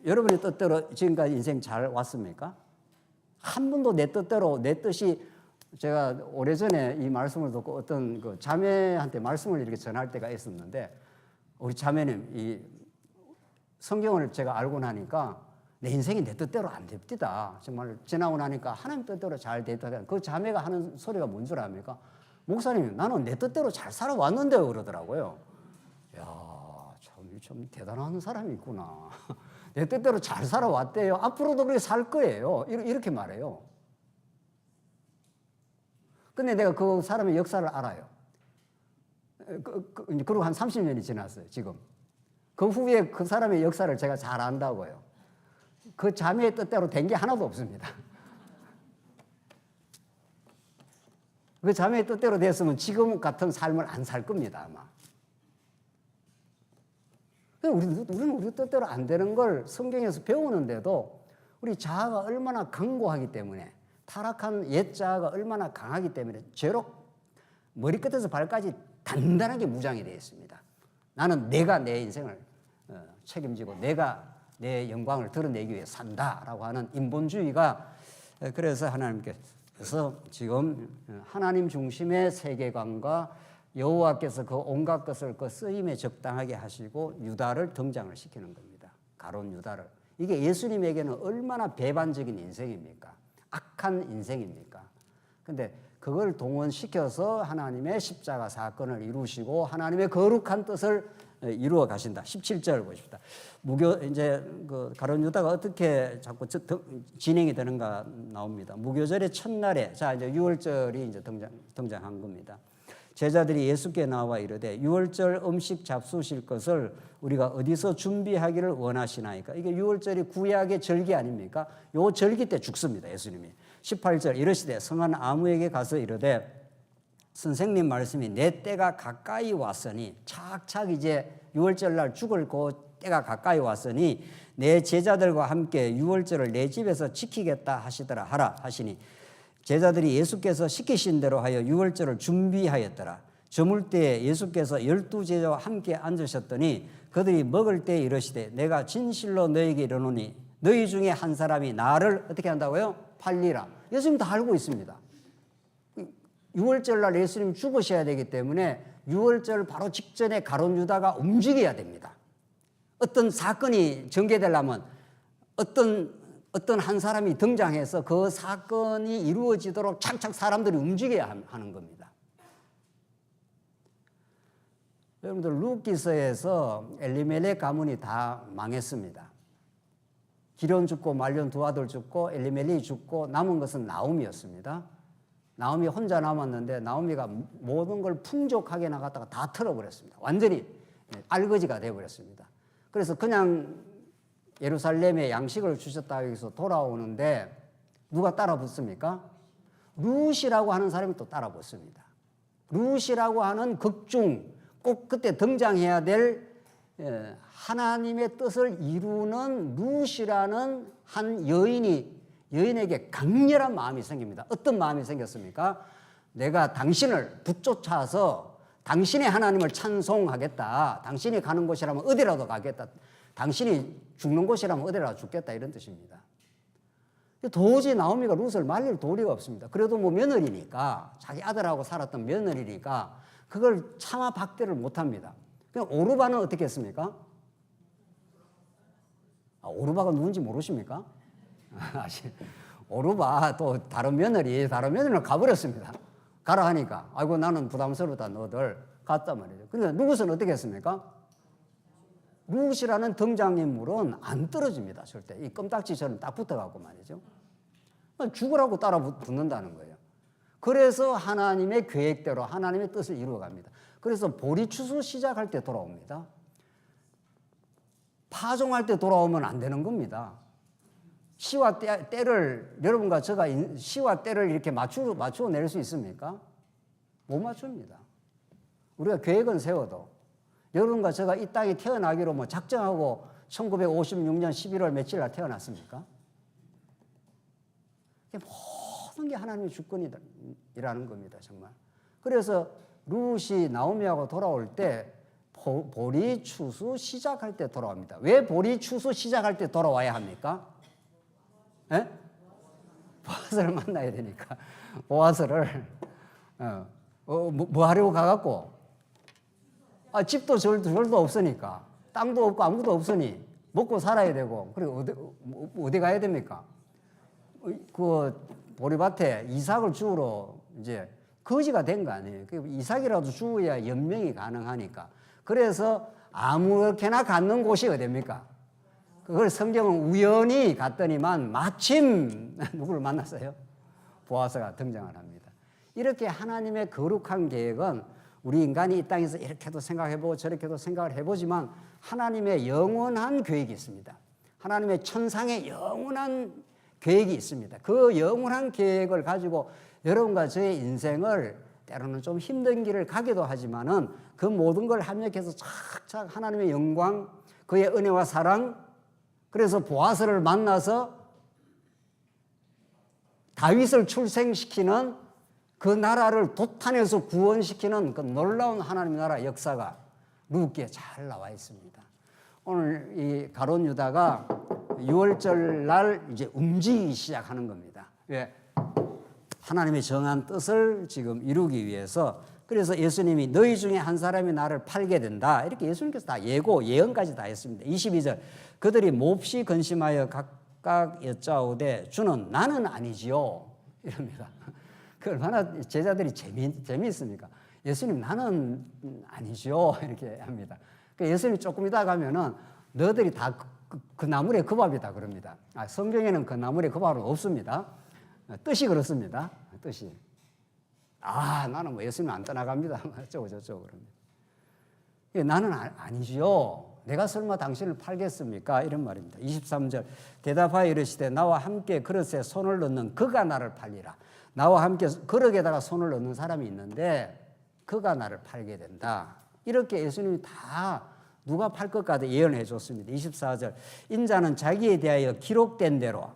여러분의 뜻대로 지금까지 인생 잘 왔습니까? 한 번도 내 뜻대로 내 뜻이 제가 오래전에 이 말씀을 듣고 어떤 그 자매한테 말씀을 이렇게 전할 때가 있었는데 우리 자매님 이 성경을 제가 알고 나니까 내 인생이 내 뜻대로 안 됩니다. 정말 지나고 나니까 하나님 뜻대로 잘 됐다. 그 자매가 하는 소리가 뭔 줄 압니까? 목사님 나는 내 뜻대로 잘 살아왔는데요 그러더라고요. 이야 참 대단한 사람이 있구나. 내 뜻대로 잘 살아왔대요. 앞으로도 그렇게 살 거예요. 이렇게 말해요. 근데 내가 그 사람의 역사를 알아요. 그리고 한 30년이 지났어요, 지금. 그 후에 그 사람의 역사를 제가 잘 안다고요. 그 자매의 뜻대로 된 게 하나도 없습니다. 그 자매의 뜻대로 됐으면 지금 같은 삶을 안 살 겁니다, 아마. 우리는 우리 뜻대로 안 되는 걸 성경에서 배우는데도 우리 자아가 얼마나 강고하기 때문에 타락한 옛 자아가 얼마나 강하기 때문에 죄로 머리끝에서 발까지 단단하게 무장이 되어 있습니다. 나는 내가 내 인생을 책임지고 내가 내 영광을 드러내기 위해 산다라고 하는 인본주의가 그래서 하나님께서 지금 하나님 중심의 세계관과 여호와께서 그 온갖 것을 그 쓰임에 적당하게 하시고 유다를 등장을 시키는 겁니다. 가룟 유다를. 이게 예수님에게는 얼마나 배반적인 인생입니까? 악한 인생입니까? 근데 그걸 동원시켜서 하나님의 십자가 사건을 이루시고 하나님의 거룩한 뜻을 이루어 가신다. 17절 보십시다. 이제 그 가룟 유다가 어떻게 자꾸 진행이 되는가 나옵니다. 무교절의 첫날에 자 이제 유월절이 이제 등장한 겁니다. 제자들이 예수께 나와 이르되 유월절 음식 잡수실 것을 우리가 어디서 준비하기를 원하시나이까? 이게 유월절이 구약의 절기 아닙니까? 요 절기 때 죽습니다. 예수님이. 18절 이르시되 성한 아무에게 가서 이르되 선생님 말씀이 내 때가 가까이 왔으니 착착 이제 유월절날 죽을 그 때가 가까이 왔으니 내 제자들과 함께 유월절을 내 집에서 지키겠다 하시더라 하라 하시니 제자들이 예수께서 시키신 대로 하여 유월절을 준비하였더라. 저물 때에 예수께서 12제자와 함께 앉으셨더니 그들이 먹을 때에 이르시되 내가 진실로 너에게 이르노니 너희 중에 한 사람이 나를 어떻게 한다고요? 팔리라. 예수님 다 알고 있습니다. 유월절날 예수님 죽으셔야 되기 때문에 유월절 바로 직전에 가룟 유다가 움직여야 됩니다. 어떤 사건이 전개되려면 어떤 한 사람이 등장해서 그 사건이 이루어지도록 착착 사람들이 움직여야 하는 겁니다. 여러분들 룻기서에서 엘리멜렉 가문이 다 망했습니다. 기럐 죽고 말년 두 아들 죽고 엘리멜렉이 죽고 남은 것은 나오미였습니다. 나오미 혼자 남았는데 나오미가 모든 걸 풍족하게 나갔다가 다 털어버렸습니다. 완전히 알거지가 되어버렸습니다. 그래서 그냥 예루살렘에 양식을 주셨다 해서 돌아오는데 누가 따라 붙습니까? 룻이라고 하는 사람이 또 따라 붙습니다. 룻이라고 하는 극중 꼭 그때 등장해야 될 하나님의 뜻을 이루는 룻이라는 한 여인에게 강렬한 마음이 생깁니다. 어떤 마음이 생겼습니까? 내가 당신을 붙쫓아서 당신의 하나님을 찬송하겠다. 당신이 가는 곳이라면 어디라도 가겠다. 당신이 죽는 곳이라면 어디라도 죽겠다. 이런 뜻입니다. 도저히 나오미가 룻을 말릴 도리가 없습니다. 그래도 뭐 며느리니까, 자기 아들하고 살았던 며느리니까 그걸 차마 박대를 못합니다. 그럼 오르바는 어떻게 했습니까? 오르바가 누군지 모르십니까? 오르바 또 다른 며느리는 가버렸습니다. 가라 하니까 아이고 나는 부담스럽다 너들 갔단 말이죠. 그러니까 룻은 어떻게 했습니까? 룻이라는 등장인물은 안 떨어집니다. 절대 이 껌딱지처럼 딱 붙어갖고 말이죠. 죽으라고 따라 붙는다는 거예요. 그래서 하나님의 계획대로 하나님의 뜻을 이루어갑니다. 그래서 보리추수 시작할 때 돌아옵니다. 파종할 때 돌아오면 안 되는 겁니다. 시와 때를 여러분과 제가 시와 때를 이렇게 맞추어 낼 수 있습니까? 못 맞춥니다. 우리가 계획은 세워도 여러분과 제가 이 땅에 태어나기로 뭐 작정하고 1956년 11월 며칠 날 태어났습니까? 모든 게 하나님의 주권이라는 겁니다, 정말. 그래서 룻이 나오미하고 돌아올 때 보리 추수 시작할 때 돌아옵니다. 왜 보리 추수 시작할 때 돌아와야 합니까? 예? 보아스를 만나야 되니까. 보아스를 뭐 하려고 가갖고 집도 절도 없으니까, 땅도 없고 아무것도 없으니 먹고 살아야 되고, 그리고 어디 가야 됩니까? 그 보리밭에 이삭을 주우러 이제 거지가 된 거 아니에요. 이삭이라도 주어야 연명이 가능하니까. 그래서 아무렇게나 갖는 곳이 어디입니까? 그걸 성경은 우연히 갔더니만 마침 누구를 만났어요? 보아스가 등장을 합니다. 이렇게 하나님의 거룩한 계획은 우리 인간이 이 땅에서 이렇게도 생각해보고 저렇게도 생각을 해보지만 하나님의 영원한 계획이 있습니다. 하나님의 천상의 영원한 계획이 있습니다. 그 영원한 계획을 가지고 여러분과 저의 인생을 때로는 좀 힘든 길을 가기도 하지만은 그 모든 걸 합력해서 착착 하나님의 영광, 그의 은혜와 사랑, 그래서 보아스를 만나서 다윗을 출생시키는 그 나라를 도탄에서 구원시키는 그 놀라운 하나님의 나라 역사가 룻기에 잘 나와 있습니다. 오늘 이 가룟 유다가 6월절 날 이제 움직이기 시작하는 겁니다. 왜? 하나님의 정한 뜻을 지금 이루기 위해서. 그래서 예수님이 너희 중에 한 사람이 나를 팔게 된다. 이렇게 예수님께서 다 예언까지 다 했습니다. 22절. 그들이 몹시 근심하여 각각 여짜오되 주는 나는 아니지요. 이럽니다. 그 얼마나 제자들이 재미있습니까? 예수님 나는 아니지요. 이렇게 합니다. 예수님이 조금 이따 가면은 너희들이 다 그 나물의 그 밥이다 그럽니다. 성경에는 그 나물의 그 밥은 없습니다. 뜻이 그렇습니다. 뜻이. 나는 뭐 예수님 안 떠나갑니다. 어쩌고 저쩌고 그럽니다. 나는 아니지요. 내가 설마 당신을 팔겠습니까? 이런 말입니다. 23절. 대답하여 이르시되 나와 함께 그릇에 손을 넣는 그가 나를 팔리라. 나와 함께 그릇에다가 손을 넣는 사람이 있는데 그가 나를 팔게 된다. 이렇게 예수님이 다 누가 팔 것까지 예언해 줬습니다. 24절. 인자는 자기에 대하여 기록된 대로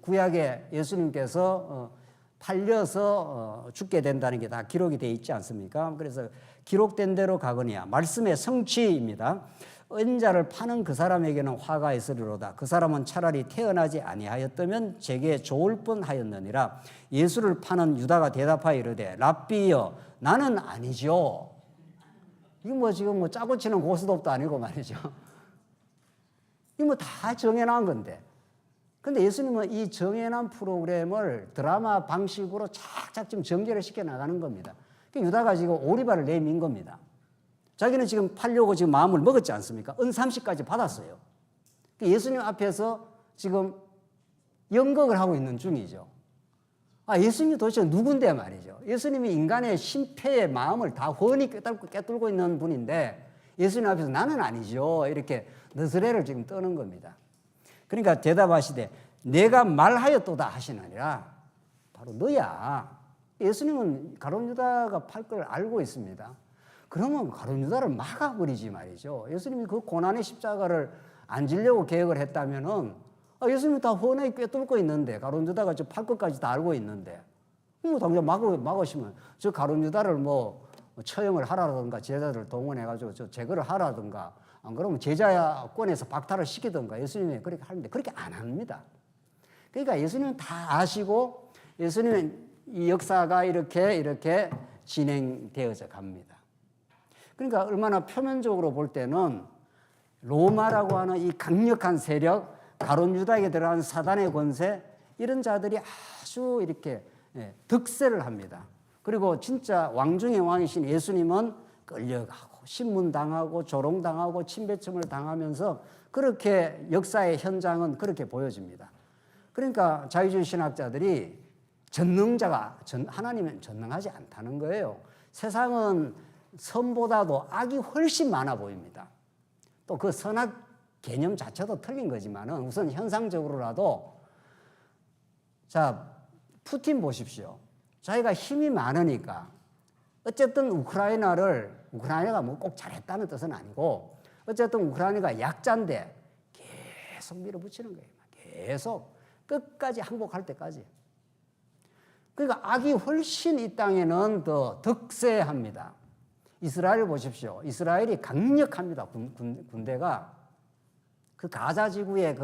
구약에 예수님께서 팔려서 죽게 된다는 게 다 기록이 되어 있지 않습니까? 그래서 기록된 대로 가거니와 말씀의 성취입니다. 인자를 파는 그 사람에게는 화가 있으리로다. 그 사람은 차라리 태어나지 아니하였다면 제게 좋을 뻔하였느니라. 예수를 파는 유다가 대답하여 이르되 랍비여 나는 아니죠. 이거 뭐 지금 뭐 짜고 치는 고스톱도 아니고 말이죠. 이거 뭐 다 정해놓은 건데. 근데 예수님은 이 정해놓은 프로그램을 드라마 방식으로 착착 지금 전개를 시켜 나가는 겁니다. 유다가 지금 오리발을 내민 겁니다. 자기는 지금 팔려고 지금 마음을 먹었지 않습니까? 은삼시까지 받았어요. 예수님 앞에서 지금 연극을 하고 있는 중이죠. 예수님이 도대체 누군데 말이죠. 예수님이 인간의 심폐의 마음을 다 훤히 꿰뚫고 있는 분인데 예수님 앞에서 나는 아니죠. 이렇게 너스레를 지금 떠는 겁니다. 그러니까 대답하시되 내가 말하였도다 하시느니라. 바로 너야. 예수님은 가룟 유다가 팔 걸 알고 있습니다. 그러면 가룟 유다를 막아버리지 말이죠. 예수님이 그 고난의 십자가를 안 지려고 계획을 했다면은 예수님이 다 훤하게 꿰뚫고 있는데 가룟 유다가 저 팔끝까지 다 알고 있는데 뭐 당장 막으시면 저 가룟 유다를 뭐 처형을 하라든가 제자들을 동원해가지고 저 제거를 하라든가 안 그러면 제자권에서 박탈을 시키든가 예수님이 그렇게 하는데 그렇게 안 합니다. 그러니까 예수님은 다 아시고 예수님은 이 역사가 이렇게 진행되어져 갑니다. 그러니까 얼마나 표면적으로 볼 때는 로마라고 하는 이 강력한 세력, 가룟 유다에게 들어간 사단의 권세 이런 자들이 아주 이렇게 득세를 합니다. 그리고 진짜 왕 중의 왕이신 예수님은 끌려가고 신문당하고 조롱당하고 침배점을 당하면서 그렇게 역사의 현장은 그렇게 보여집니다. 그러니까 자유주의 신학자들이 하나님은 전능하지 않다는 거예요. 세상은 선보다도 악이 훨씬 많아 보입니다. 또 그 선악 개념 자체도 틀린 거지만은 우선 현상적으로라도 자, 푸틴 보십시오. 자기가 힘이 많으니까 어쨌든 우크라이나가 뭐 꼭 잘했다는 뜻은 아니고 어쨌든 우크라이나가 약자인데 계속 밀어붙이는 거예요. 계속 끝까지 항복할 때까지. 그러니까 악이 훨씬 이 땅에는 더 득세합니다. 이스라엘 보십시오. 이스라엘이 강력합니다. 군대가. 그 가자 지구의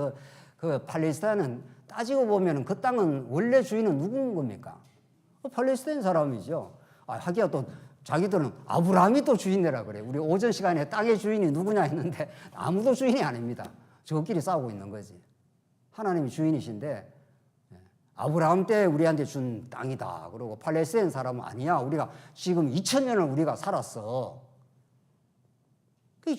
그 팔레스타인은 따지고 보면 그 땅은 원래 주인은 누군 겁니까? 팔레스타인 사람이죠. 하기야 또 자기들은 아브라함이 또 주인이라 그래요. 우리 오전 시간에 땅의 주인이 누구냐 했는데 아무도 주인이 아닙니다. 저끼리 싸우고 있는 거지. 하나님이 주인이신데 아브라함 때 우리한테 준 땅이다. 그리고 팔레스타인 사람은 아니야. 우리가 지금 2000년을 우리가 살았어. 그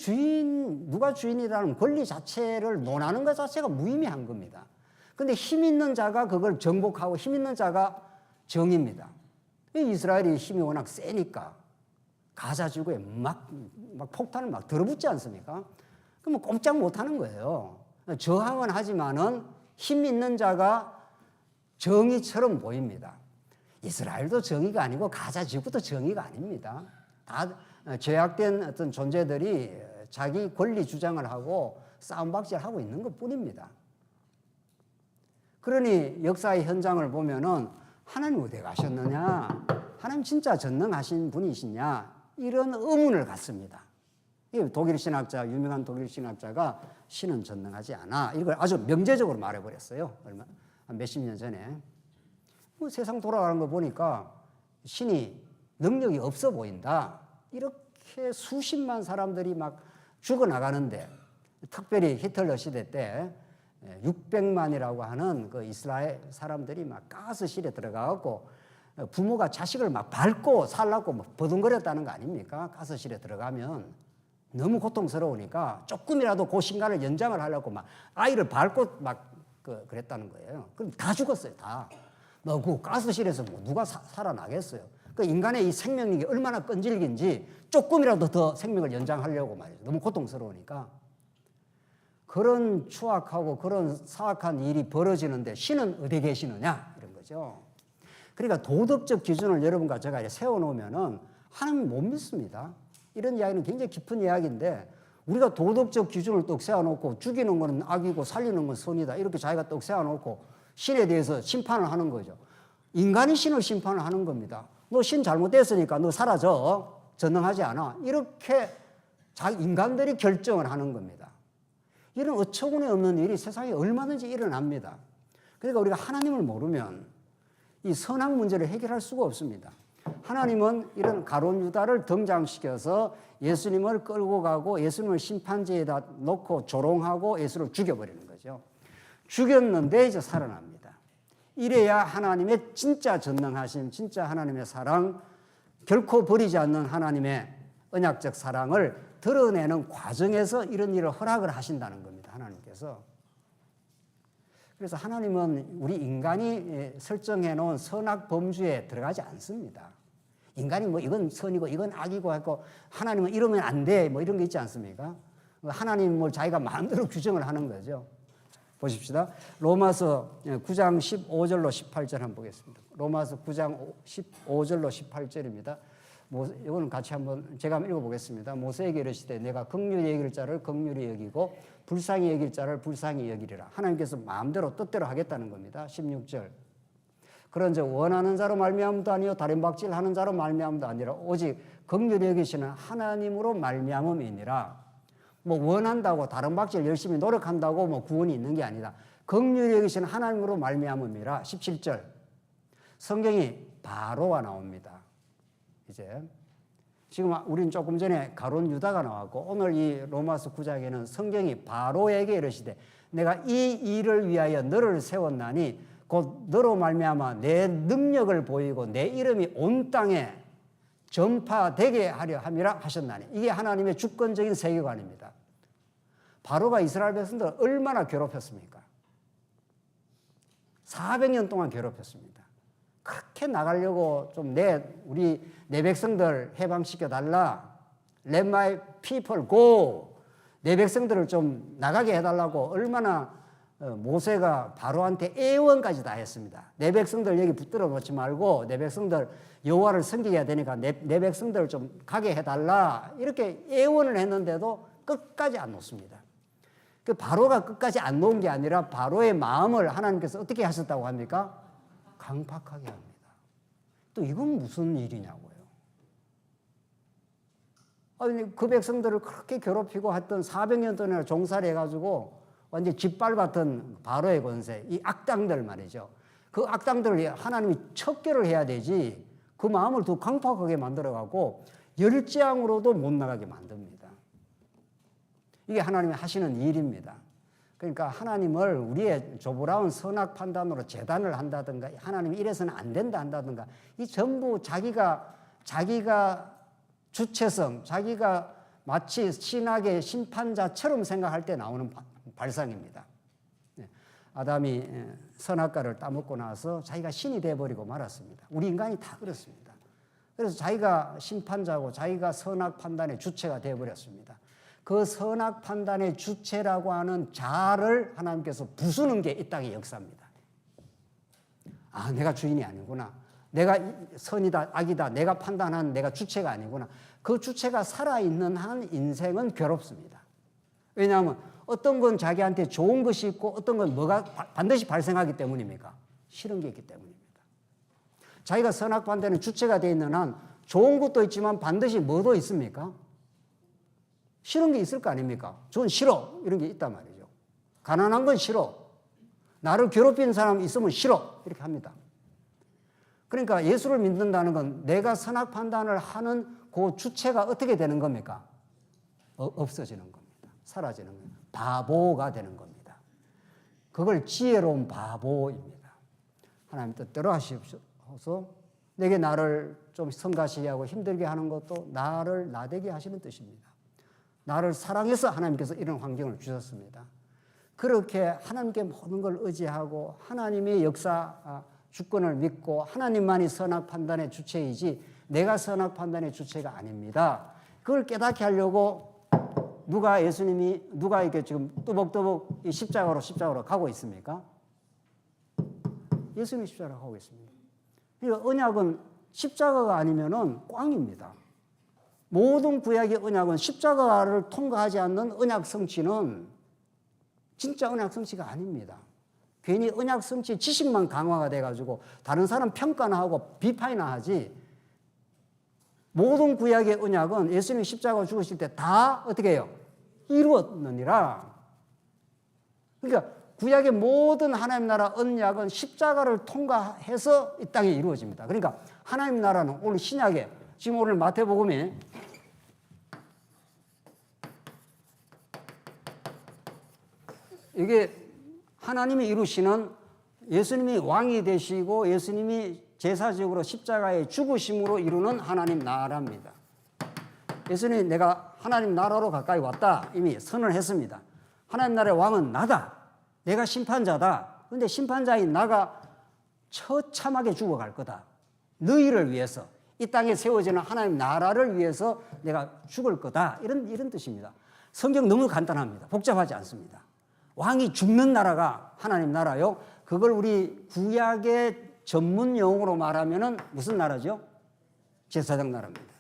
누가 주인이라는 권리 자체를 논하는 것 자체가 무의미한 겁니다. 근데 힘 있는 자가 그걸 정복하고 힘 있는 자가 정입니다. 이스라엘이 힘이 워낙 세니까 가자 지구에 막 폭탄을 막 들어붙지 않습니까? 그러면 꼼짝 못 하는 거예요. 저항은 하지만은 힘 있는 자가 정의처럼 보입니다. 이스라엘도 정의가 아니고 가자 지구도 정의가 아닙니다. 다 죄악된 어떤 존재들이 자기 권리 주장을 하고 싸움박질하고 있는 것 뿐입니다. 그러니 역사의 현장을 보면은 하나님 어디 가셨느냐? 하나님 진짜 전능하신 분이시냐? 이런 의문을 갖습니다. 유명한 독일 신학자가 신은 전능하지 않아. 이걸 아주 명제적으로 말해버렸어요. 몇십 년 전에. 세상 돌아가는 거 보니까 신이 능력이 없어 보인다. 이렇게 수십만 사람들이 막 죽어나가는데 특별히 히틀러 시대 때 600만이라고 하는 그 이스라엘 사람들이 막 가스실에 들어가갖고 부모가 자식을 막 밟고 살라고 막 버둥거렸다는 거 아닙니까? 가스실에 들어가면 너무 고통스러우니까 조금이라도 그 시간을 연장을 하려고 막 아이를 밟고 막 그랬다는 거예요. 그럼 다 죽었어요, 다. 뭐 그 가스실에서 뭐 누가 살아나겠어요? 그 인간의 이 생명력이 얼마나 끈질긴지 조금이라도 더 생명을 연장하려고 말이죠. 너무 고통스러우니까. 그런 추악하고 그런 사악한 일이 벌어지는데 신은 어디 계시느냐? 이런 거죠. 그러니까 도덕적 기준을 여러분과 제가 세워놓으면은 하나님 못 믿습니다. 이런 이야기는 굉장히 깊은 이야기인데 우리가 도덕적 기준을 떡 세워놓고 죽이는 건 악이고 살리는 건 선이다. 이렇게 자기가 떡 세워놓고 신에 대해서 심판을 하는 거죠. 인간이 신을 심판을 하는 겁니다. 너 신 잘못됐으니까 너 사라져. 전능하지 않아. 이렇게 인간들이 결정을 하는 겁니다. 이런 어처구니 없는 일이 세상에 얼마든지 일어납니다. 그러니까 우리가 하나님을 모르면 이 선악 문제를 해결할 수가 없습니다. 하나님은 이런 가룟 유다를 등장시켜서 예수님을 끌고 가고 예수님을 심판지에다 놓고 조롱하고 예수를 죽여버리는 거죠. 죽였는데 이제 살아납니다. 이래야 하나님의 진짜 전능하심, 진짜 하나님의 사랑, 결코 버리지 않는 하나님의 언약적 사랑을 드러내는 과정에서 이런 일을 허락을 하신다는 겁니다. 하나님께서. 그래서 하나님은 우리 인간이 설정해 놓은 선악 범주에 들어가지 않습니다. 인간이 뭐 이건 선이고 이건 악이고 하고 하나님은 이러면 안 돼 뭐 이런 게 있지 않습니까? 하나님을 자기가 마음대로 규정을 하는 거죠. 보십시다. 로마서 9장 15절로 18절 한번 보겠습니다. 로마서 9장 15절로 18절입니다. 이거는 같이 한번 제가 한번 읽어보겠습니다. 모세에게 이르시되 내가 긍휼히 여길 자를 긍휼히 여기고 불쌍히 여길 자를 불쌍히 여기리라. 하나님께서 마음대로 뜻대로 하겠다는 겁니다. 16절. 그런즉 원하는 자로 말미암음도 아니요 다른 박질하는 자로 말미암음도 아니라 오직 긍휼히 여기시는 하나님으로 말미암음이니라. 뭐 원한다고 다른 박질 열심히 노력한다고 뭐 구원이 있는 게 아니다. 긍휼히 여기시는 하나님으로 말미암음이라. 17절. 성경이 바로가 나옵니다. 이제 지금 우리는 조금 전에 가룟 유다가 나왔고 오늘 이 로마서 9장에는 성경이 바로에게 이르시되 내가 이 일을 위하여 너를 세웠나니 곧 너로 말미암아 내 능력을 보이고 내 이름이 온 땅에 전파되게 하려 함이라 하셨나니. 이게 하나님의 주권적인 세계관입니다. 바로가 이스라엘 백성들을 얼마나 괴롭혔습니까? 400년 동안 괴롭혔습니다. 그렇게 나가려고 좀 우리 내 백성들 해방시켜 달라. Let my people go. 내 백성들을 좀 나가게 해달라고 얼마나 모세가 바로한테 애원까지 다 했습니다. 내 백성들 여기 붙들어 놓지 말고 내 백성들 여호와를 섬기게 해야 되니까 내 백성들을 좀 가게 해달라. 이렇게 애원을 했는데도 끝까지 안 놓습니다. 그 바로가 끝까지 안 놓은 게 아니라 바로의 마음을 하나님께서 어떻게 하셨다고 합니까? 강팍하게 합니다. 또 이건 무슨 일이냐고요. 아니, 그 백성들을 그렇게 괴롭히고 했던 400년 동안 종살이 해가지고 완전 짓밟았던 바로의 권세, 이 악당들 말이죠. 그 악당들을 하나님이 척결을 해야 되지 그 마음을 더 강팍하게 만들어가고 열재앙으로도 못 나가게 만듭니다. 이게 하나님이 하시는 일입니다. 그러니까 하나님을 우리의 조부라운 선악 판단으로 재단을 한다든가 하나님이 이래서는 안 된다 한다든가 이 전부 자기가 주체성, 자기가 마치 신학의 심판자처럼 생각할 때 나오는 발상입니다. 아담이 선악과를 따먹고 나서 자기가 신이 되어버리고 말았습니다. 우리 인간이 다 그렇습니다. 그래서 자기가 심판자고 자기가 선악 판단의 주체가 되어버렸습니다. 그 선악 판단의 주체라고 하는 자를 하나님께서 부수는 게 이 땅의 역사입니다. 아, 내가 주인이 아니구나. 내가 선이다, 악이다. 내가 판단한 내가 주체가 아니구나. 그 주체가 살아있는 한 인생은 괴롭습니다. 왜냐하면 어떤 건 자기한테 좋은 것이 있고 어떤 건 뭐가 반드시 발생하기 때문입니까? 싫은 게 있기 때문입니다. 자기가 선악 판단의 주체가 되어 있는 한 좋은 것도 있지만 반드시 뭐도 있습니까? 싫은 게 있을 거 아닙니까? 전 싫어. 이런 게 있단 말이죠. 가난한 건 싫어. 나를 괴롭히는 사람 있으면 싫어. 이렇게 합니다. 그러니까 예수를 믿는다는 건 내가 선악 판단을 하는 그 주체가 어떻게 되는 겁니까? 없어지는 겁니다. 사라지는 겁니다. 바보가 되는 겁니다. 그걸 지혜로운 바보입니다. 하나님 뜻대로 하시옵소서. 내게 나를 좀 성가시게 하고 힘들게 하는 것도 나를 나대게 하시는 뜻입니다. 나를 사랑해서 하나님께서 이런 환경을 주셨습니다. 그렇게 하나님께 모든 걸 의지하고 하나님의 역사 주권을 믿고 하나님만이 선악 판단의 주체이지 내가 선악 판단의 주체가 아닙니다. 그걸 깨닫게 하려고 누가 이렇게 지금 뚜벅뚜벅 십자가로 가고 있습니까? 예수님이 십자가로 가고 있습니다. 그러니까 언약은 십자가가 아니면은 꽝입니다. 모든 구약의 언약은 십자가를 통과하지 않는 언약 성취는 진짜 언약 성취가 아닙니다. 괜히 언약 성취 지식만 강화가 돼가지고 다른 사람 평가나 하고 비판이나 하지 모든 구약의 언약은 예수님이 십자가 죽으실 때 다 어떻게 해요? 이루었느니라. 그러니까 구약의 모든 하나님 나라 언약은 십자가를 통과해서 이 땅에 이루어집니다. 그러니까 하나님 나라는 오늘 신약에 지금 오늘 마태복음에 이게 하나님이 이루시는 예수님이 왕이 되시고 예수님이 제사적으로 십자가의 죽으심으로 이루는 하나님 나라입니다. 예수님이 내가 하나님 나라로 가까이 왔다 이미 선언을 했습니다. 하나님 나라의 왕은 나다. 내가 심판자다. 그런데 심판자인 나가 처참하게 죽어갈 거다. 너희를 위해서 이 땅에 세워지는 하나님 나라를 위해서 내가 죽을 거다. 이런 뜻입니다. 성경 너무 간단합니다. 복잡하지 않습니다. 왕이 죽는 나라가 하나님 나라요. 그걸 우리 구약의 전문 용어로 말하면은 무슨 나라죠? 제사장 나라입니다.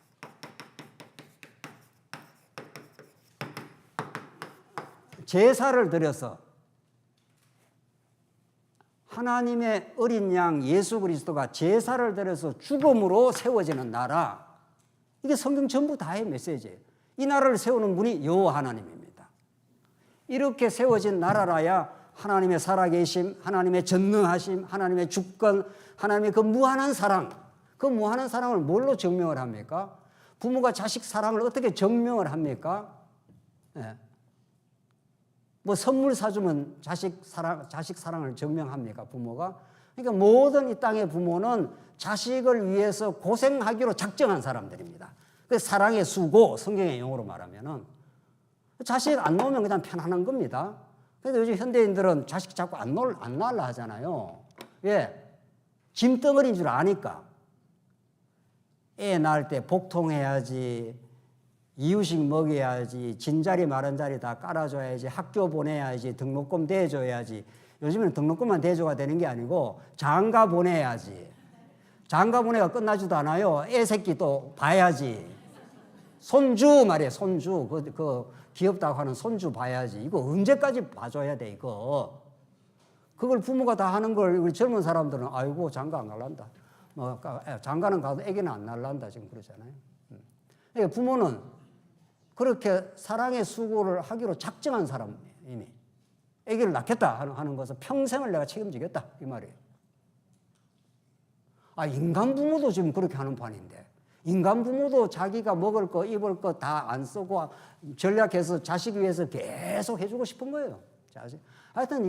제사를 드려서 하나님의 어린 양 예수 그리스도가 제사를 드려서 죽음으로 세워지는 나라. 이게 성경 전부 다의 메시지예요. 이 나라를 세우는 분이 여호와 하나님입니다. 이렇게 세워진 나라라야 하나님의 살아계심, 하나님의 전능하심, 하나님의 주권, 하나님의 그 무한한 사랑, 그 무한한 사랑을 뭘로 증명을 합니까? 부모가 자식 사랑을 어떻게 증명을 합니까? 예. 뭐 선물 사주면 자식 사랑을 증명합니까? 부모가? 그러니까 모든 이 땅의 부모는 자식을 위해서 고생하기로 작정한 사람들입니다. 그 사랑의 수고, 성경의 용어로 말하면은 자식 안 놓으면 그냥 편안한 겁니다. 그래서 요즘 현대인들은 자식 자꾸 안 낳으려 하잖아요. 왜? 짐덩어리인 줄 아니까. 애 낳을 때 복통해야지, 이유식 먹여야지, 진자리 마른 자리 다 깔아줘야지, 학교 보내야지, 등록금 대줘야지. 요즘에는 등록금만 대줘가 되는 게 아니고 장가 보내야지. 장가 보내가 끝나지도 않아요. 애 새끼 또 봐야지. 손주 말이에요. 손주. 그 귀엽다고 하는 손주 봐야지. 이거 언제까지 봐줘야 돼 이거. 그걸 부모가 다 하는 걸 우리 젊은 사람들은 아이고 장가 안 갈란다. 뭐 장가는 가도 애기는 안 날란다 지금 그러잖아요. 그러니까 부모는 그렇게 사랑의 수고를 하기로 작정한 사람 이미 애기를 낳겠다 하는 것은 평생을 내가 책임지겠다 이 말이에요. 인간 부모도 지금 그렇게 하는 판인데 인간 부모도 자기가 먹을 거 입을 거 다 안 쓰고 전략해서 자식 위해서 계속 해주고 싶은 거예요. 하여튼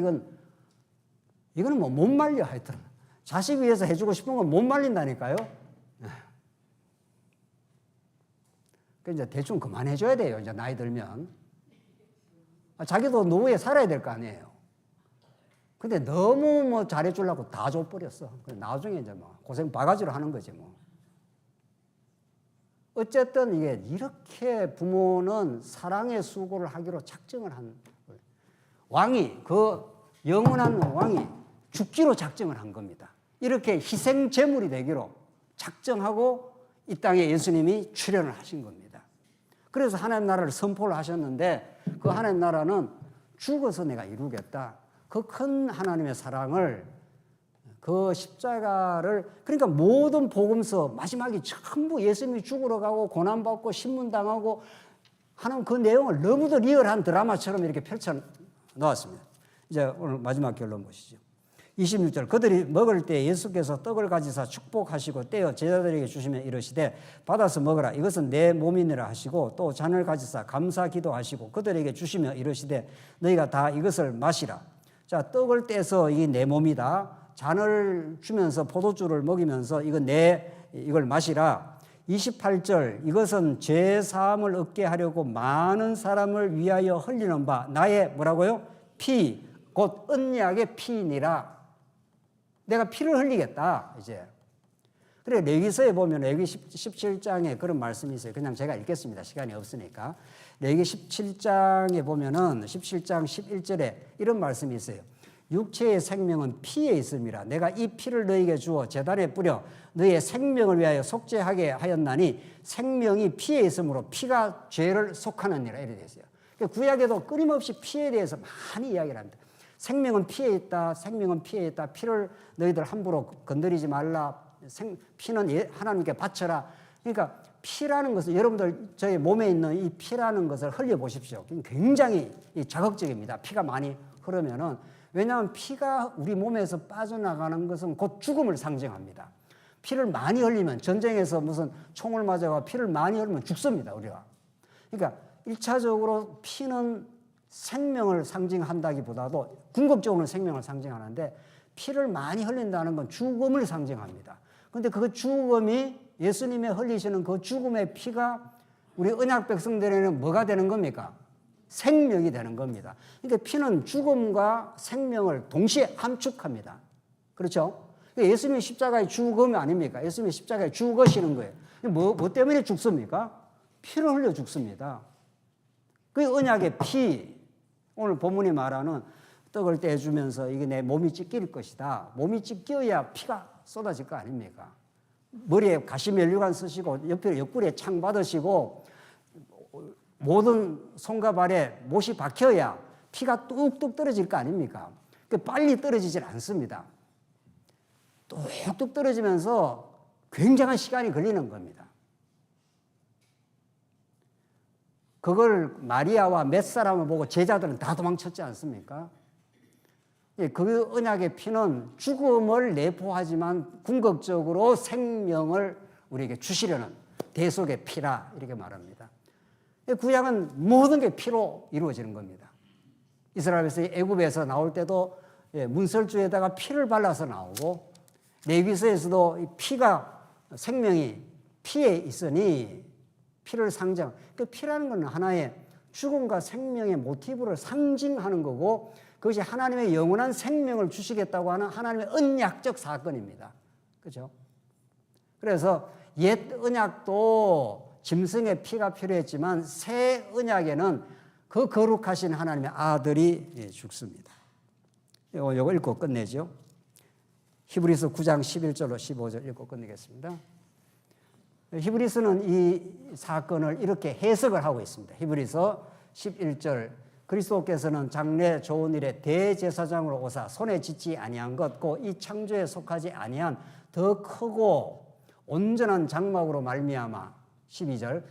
이거는 뭐 못 말려 하여튼 자식 위해서 해주고 싶은 건 못 말린다니까요. 이제 대충 그만해줘야 돼요. 이제 나이 들면. 자기도 노후에 살아야 될 거 아니에요. 근데 너무 뭐 잘해주려고 다 줘버렸어. 나중에 이제 뭐 고생 바가지로 하는 거지 뭐. 어쨌든 이게 이렇게 부모는 사랑의 수고를 하기로 작정을 한 거예요. 왕이, 그 영원한 왕이 죽기로 작정을 한 겁니다. 이렇게 희생 제물이 되기로 작정하고 이 땅에 예수님이 출현을 하신 겁니다. 그래서 하나님 나라를 선포를 하셨는데 그 하나님 나라는 죽어서 내가 이루겠다. 그 큰 하나님의 사랑을 그 십자가를 그러니까 모든 복음서 마지막에 전부 예수님이 죽으러 가고 고난받고 신문당하고 하는 그 내용을 너무도 리얼한 드라마처럼 이렇게 펼쳐 놓았습니다. 이제 오늘 마지막 결론 보시죠. 26절 그들이 먹을 때 예수께서 떡을 가지사 축복하시고 떼어 제자들에게 주시며 이르시되 받아서 먹으라 이것은 내 몸이니라 하시고 또 잔을 가지사 감사 기도하시고 그들에게 주시며 이르시되 너희가 다 이것을 마시라. 자, 떡을 떼서 이게 내 몸이다. 잔을 주면서 포도주를 먹이면서 이걸 마시라. 28절 이것은 죄 사함을 얻게 하려고 많은 사람을 위하여 흘리는 바 나의 뭐라고요? 피 곧 언약의 피니라. 내가 피를 흘리겠다 이제. 그래 레위기서에 보면 레위기 17장에 그런 말씀이 있어요. 그냥 제가 읽겠습니다. 시간이 없으니까. 레위기 17장에 보면은 17장 11절에 이런 말씀이 있어요. 육체의 생명은 피에 있음이라. 내가 이 피를 너희에게 주어 제단에 뿌려 너희의 생명을 위하여 속죄하게 하였나니 생명이 피에 있으므로 피가 죄를 속하느니라 이래 되어 있어요. 구약에도 끊임없이 피에 대해서 많이 이야기를 합니다. 생명은 피에 있다. 생명은 피에 있다. 피를 너희들 함부로 건드리지 말라. 피는 하나님께 바쳐라. 그러니까 피라는 것은 여러분들 저희 몸에 있는 이 피라는 것을 흘려보십시오. 굉장히 자극적입니다. 피가 많이 흐르면은. 왜냐하면 피가 우리 몸에서 빠져나가는 것은 곧 죽음을 상징합니다. 피를 많이 흘리면 전쟁에서 무슨 총을 맞아가 피를 많이 흘리면 죽습니다. 우리가. 그러니까 1차적으로 피는 생명을 상징한다기보다도 궁극적으로는 생명을 상징하는데 피를 많이 흘린다는 건 죽음을 상징합니다. 그런데 그 죽음이 예수님이 흘리시는 그 죽음의 피가 우리 언약 백성들에는 뭐가 되는 겁니까? 생명이 되는 겁니다. 그러니까 피는 죽음과 생명을 동시에 함축합니다. 그렇죠? 예수님이 십자가의 죽음이 아닙니까? 예수님이 십자가에 죽으시는 거예요. 뭐 때문에 죽습니까? 피를 흘려 죽습니다. 그 언약의 피, 오늘 본문이 말하는 떡을 떼주면서 이게 내 몸이 찢길 것이다. 몸이 찢겨야 피가 쏟아질 거 아닙니까? 머리에 가시면류관 쓰시고 옆구리에 창 받으시고 모든 손과 발에 못이 박혀야 피가 뚝뚝 떨어질 거 아닙니까? 빨리 떨어지질 않습니다. 뚝뚝 떨어지면서 굉장한 시간이 걸리는 겁니다. 그걸 마리아와 몇 사람을 보고 제자들은 다 도망쳤지 않습니까? 그 언약의 피는 죽음을 내포하지만 궁극적으로 생명을 우리에게 주시려는 대속의 피라 이렇게 말합니다. 구약은 모든 게 피로 이루어지는 겁니다. 이스라엘에서 애굽에서 나올 때도 문설주에다가 피를 발라서 나오고, 레위기서에서도 피가 생명이 피에 있으니 피를 상징. 그 피라는 건 하나의 죽음과 생명의 모티브를 상징하는 거고, 그것이 하나님의 영원한 생명을 주시겠다고 하는 하나님의 언약적 사건입니다. 그렇죠? 그래서 옛 언약도 짐승의 피가 필요했지만 새 언약에는 그 거룩하신 하나님의 아들이 죽습니다. 이거 읽고 끝내죠. 히브리서 9장 11절로 15절 읽고 끝내겠습니다. 히브리서는 이 사건을 이렇게 해석을 하고 있습니다. 히브리서 11절, 그리스도께서는 장래 좋은 일에 대제사장으로 오사 손에 짓지 아니한 것, 곧 이 창조에 속하지 아니한 더 크고 온전한 장막으로 말미암아, 12절,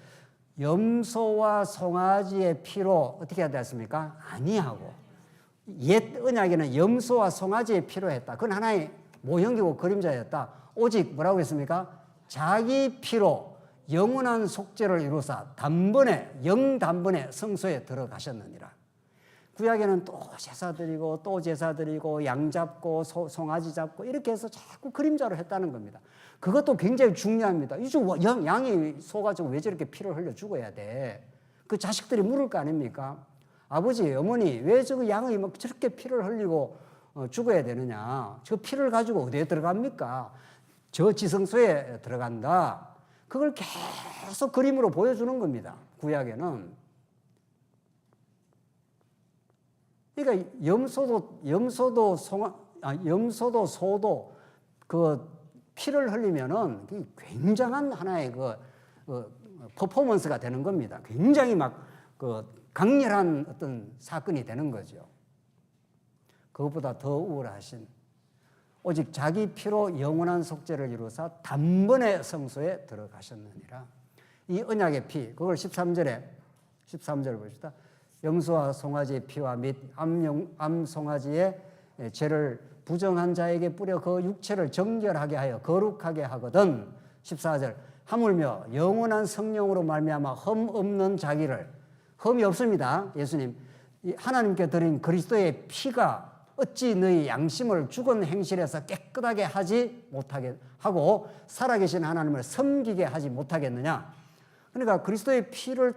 염소와 송아지의 피로 어떻게 해야 됐습니까? 아니하고, 옛 언약에는 염소와 송아지의 피로 했다. 그건 하나의 모형이고 그림자였다. 오직 뭐라고 했습니까? 자기 피로 영원한 속죄를 이루사 단번에 영단번에 성소에 들어가셨느니라. 구약에는 또 제사 드리고 또 제사 드리고 양 잡고 송아지 잡고 이렇게 해서 자꾸 그림자로 했다는 겁니다. 그것도 굉장히 중요합니다. 이제 양이 속아지고 왜 저렇게 피를 흘려 죽어야 돼? 그 자식들이 물을 거 아닙니까? 아버지, 어머니, 왜 저거 양이 막 저렇게 피를 흘리고 죽어야 되느냐? 저 피를 가지고 어디에 들어갑니까? 저 지성소에 들어간다. 그걸 계속 그림으로 보여주는 겁니다. 구약에는. 그러니까 염소도 소도 그 피를 흘리면은 굉장한 하나의 퍼포먼스가 되는 겁니다. 굉장히 막 강렬한 어떤 사건이 되는 거죠. 그것보다 더 우월하신, 오직 자기 피로 영원한 속죄를 이루사 단번에 성소에 들어가셨느니라. 이 언약의 피, 그걸 13절을 보시다. 염소와 송아지의 피와 및 암송아지의 죄를 부정한 자에게 뿌려 그 육체를 정결하게 하여 거룩하게 하거든. 14절, 하물며 영원한 성령으로 말미암아 흠 없는 자기를, 흠이 없습니다. 예수님, 하나님께 드린 그리스도의 피가 어찌 너희 양심을 죽은 행실에서 깨끗하게 하지 못하게 하고 살아계신 하나님을 섬기게 하지 못하겠느냐. 그러니까 그리스도의 피를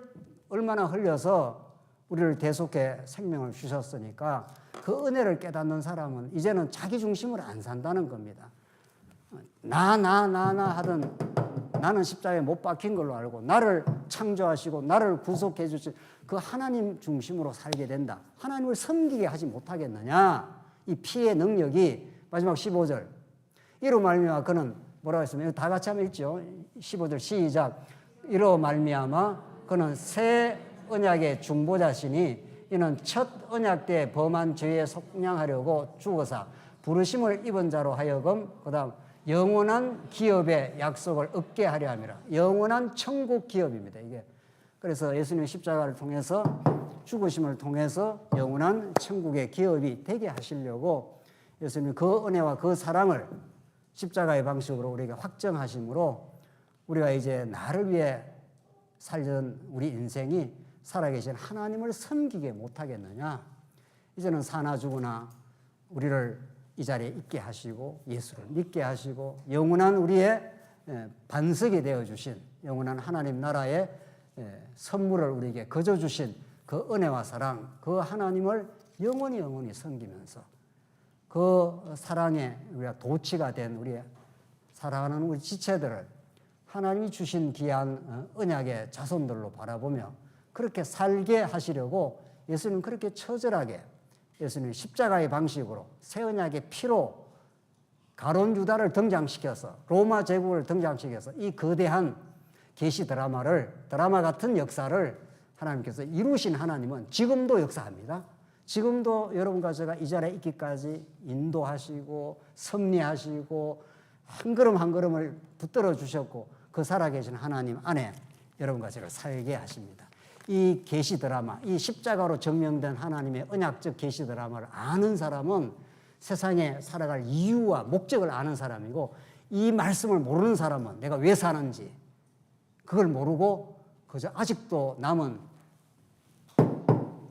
얼마나 흘려서 우리를 대속해 생명을 주셨으니까 그 은혜를 깨닫는 사람은 이제는 자기 중심으로 안 산다는 겁니다. 나 하던, 나는 십자가에 못 박힌 걸로 알고 나를 창조하시고 나를 구속해 주신 그 하나님 중심으로 살게 된다. 하나님을 섬기게 하지 못하겠느냐. 이 피의 능력이, 마지막 15절, 이로 말미암아 그는 뭐라고 했으면 다 같이 한번 읽죠. 15절 시작. 이로 말미암아 그는 새 언약의 중보자시니 이는 첫 언약 때 범한 죄에 속량하려고 죽어서 부르심을 입은 자로 하여금 그다음 영원한 기업의 약속을 얻게 하려 함이라. 영원한 천국 기업입니다. 이게 그래서 예수님 십자가를 통해서, 죽으심을 통해서 영원한 천국의 기업이 되게 하시려고 예수님 그 은혜와 그 사랑을 십자가의 방식으로 우리에게 확정하심으로 우리가 이제 나를 위해 살던 우리 인생이 살아계신 하나님을 섬기게 못하겠느냐. 이제는 사나 죽으나 우리를 이 자리에 있게 하시고 예수를 믿게 하시고 영원한 우리의 반석이 되어주신 영원한 하나님 나라의 선물을 우리에게 거저주신 그 은혜와 사랑, 그 하나님을 영원히 섬기면서 그 사랑에 우리가 도취가 된 우리의 사랑하는 우리 지체들을 하나님이 주신 귀한 언약의 자손들로 바라보며 그렇게 살게 하시려고 예수님 그렇게 처절하게 예수님 십자가의 방식으로 새 언약의 피로 가론 유다를 등장시켜서 로마 제국을 등장시켜서 이 거대한 계시 드라마 같은 역사를 하나님께서 이루신 하나님은 지금도 역사합니다. 지금도 여러분과 제가 이 자리에 있기까지 인도하시고 섭리하시고 한 걸음 한 걸음을 붙들어 주셨고 그 살아계신 하나님 안에 여러분과 제가 살게 하십니다. 이 계시 드라마, 이 십자가로 증명된 하나님의 언약적 계시 드라마를 아는 사람은 세상에 살아갈 이유와 목적을 아는 사람이고, 이 말씀을 모르는 사람은 내가 왜 사는지 그걸 모르고 그저 아직도 남은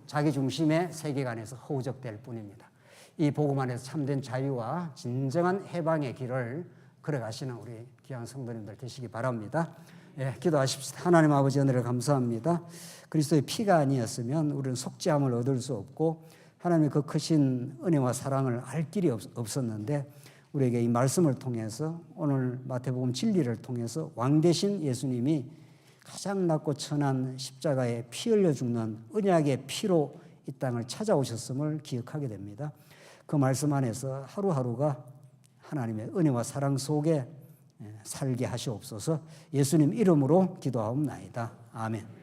자기 중심의 세계관에서 허우적될 뿐입니다. 이 복음 안에서 참된 자유와 진정한 해방의 길을 걸어가시는 우리 귀한 성도님들 되시기 바랍니다. 예, 기도하십시다. 하나님 아버지, 은혜를 감사합니다. 그리스도의 피가 아니었으면 우리는 속죄함을 얻을 수 없고 하나님의 그 크신 은혜와 사랑을 알 길이 없었는데, 우리에게 이 말씀을 통해서, 오늘 마태복음 진리를 통해서 왕 되신 예수님이 가장 낮고 천한 십자가에 피 흘려 죽는 언약의 피로 이 땅을 찾아오셨음을 기억하게 됩니다. 그 말씀 안에서 하루하루가 하나님의 은혜와 사랑 속에 살게 하시옵소서. 예수님 이름으로 기도하옵나이다. 아멘.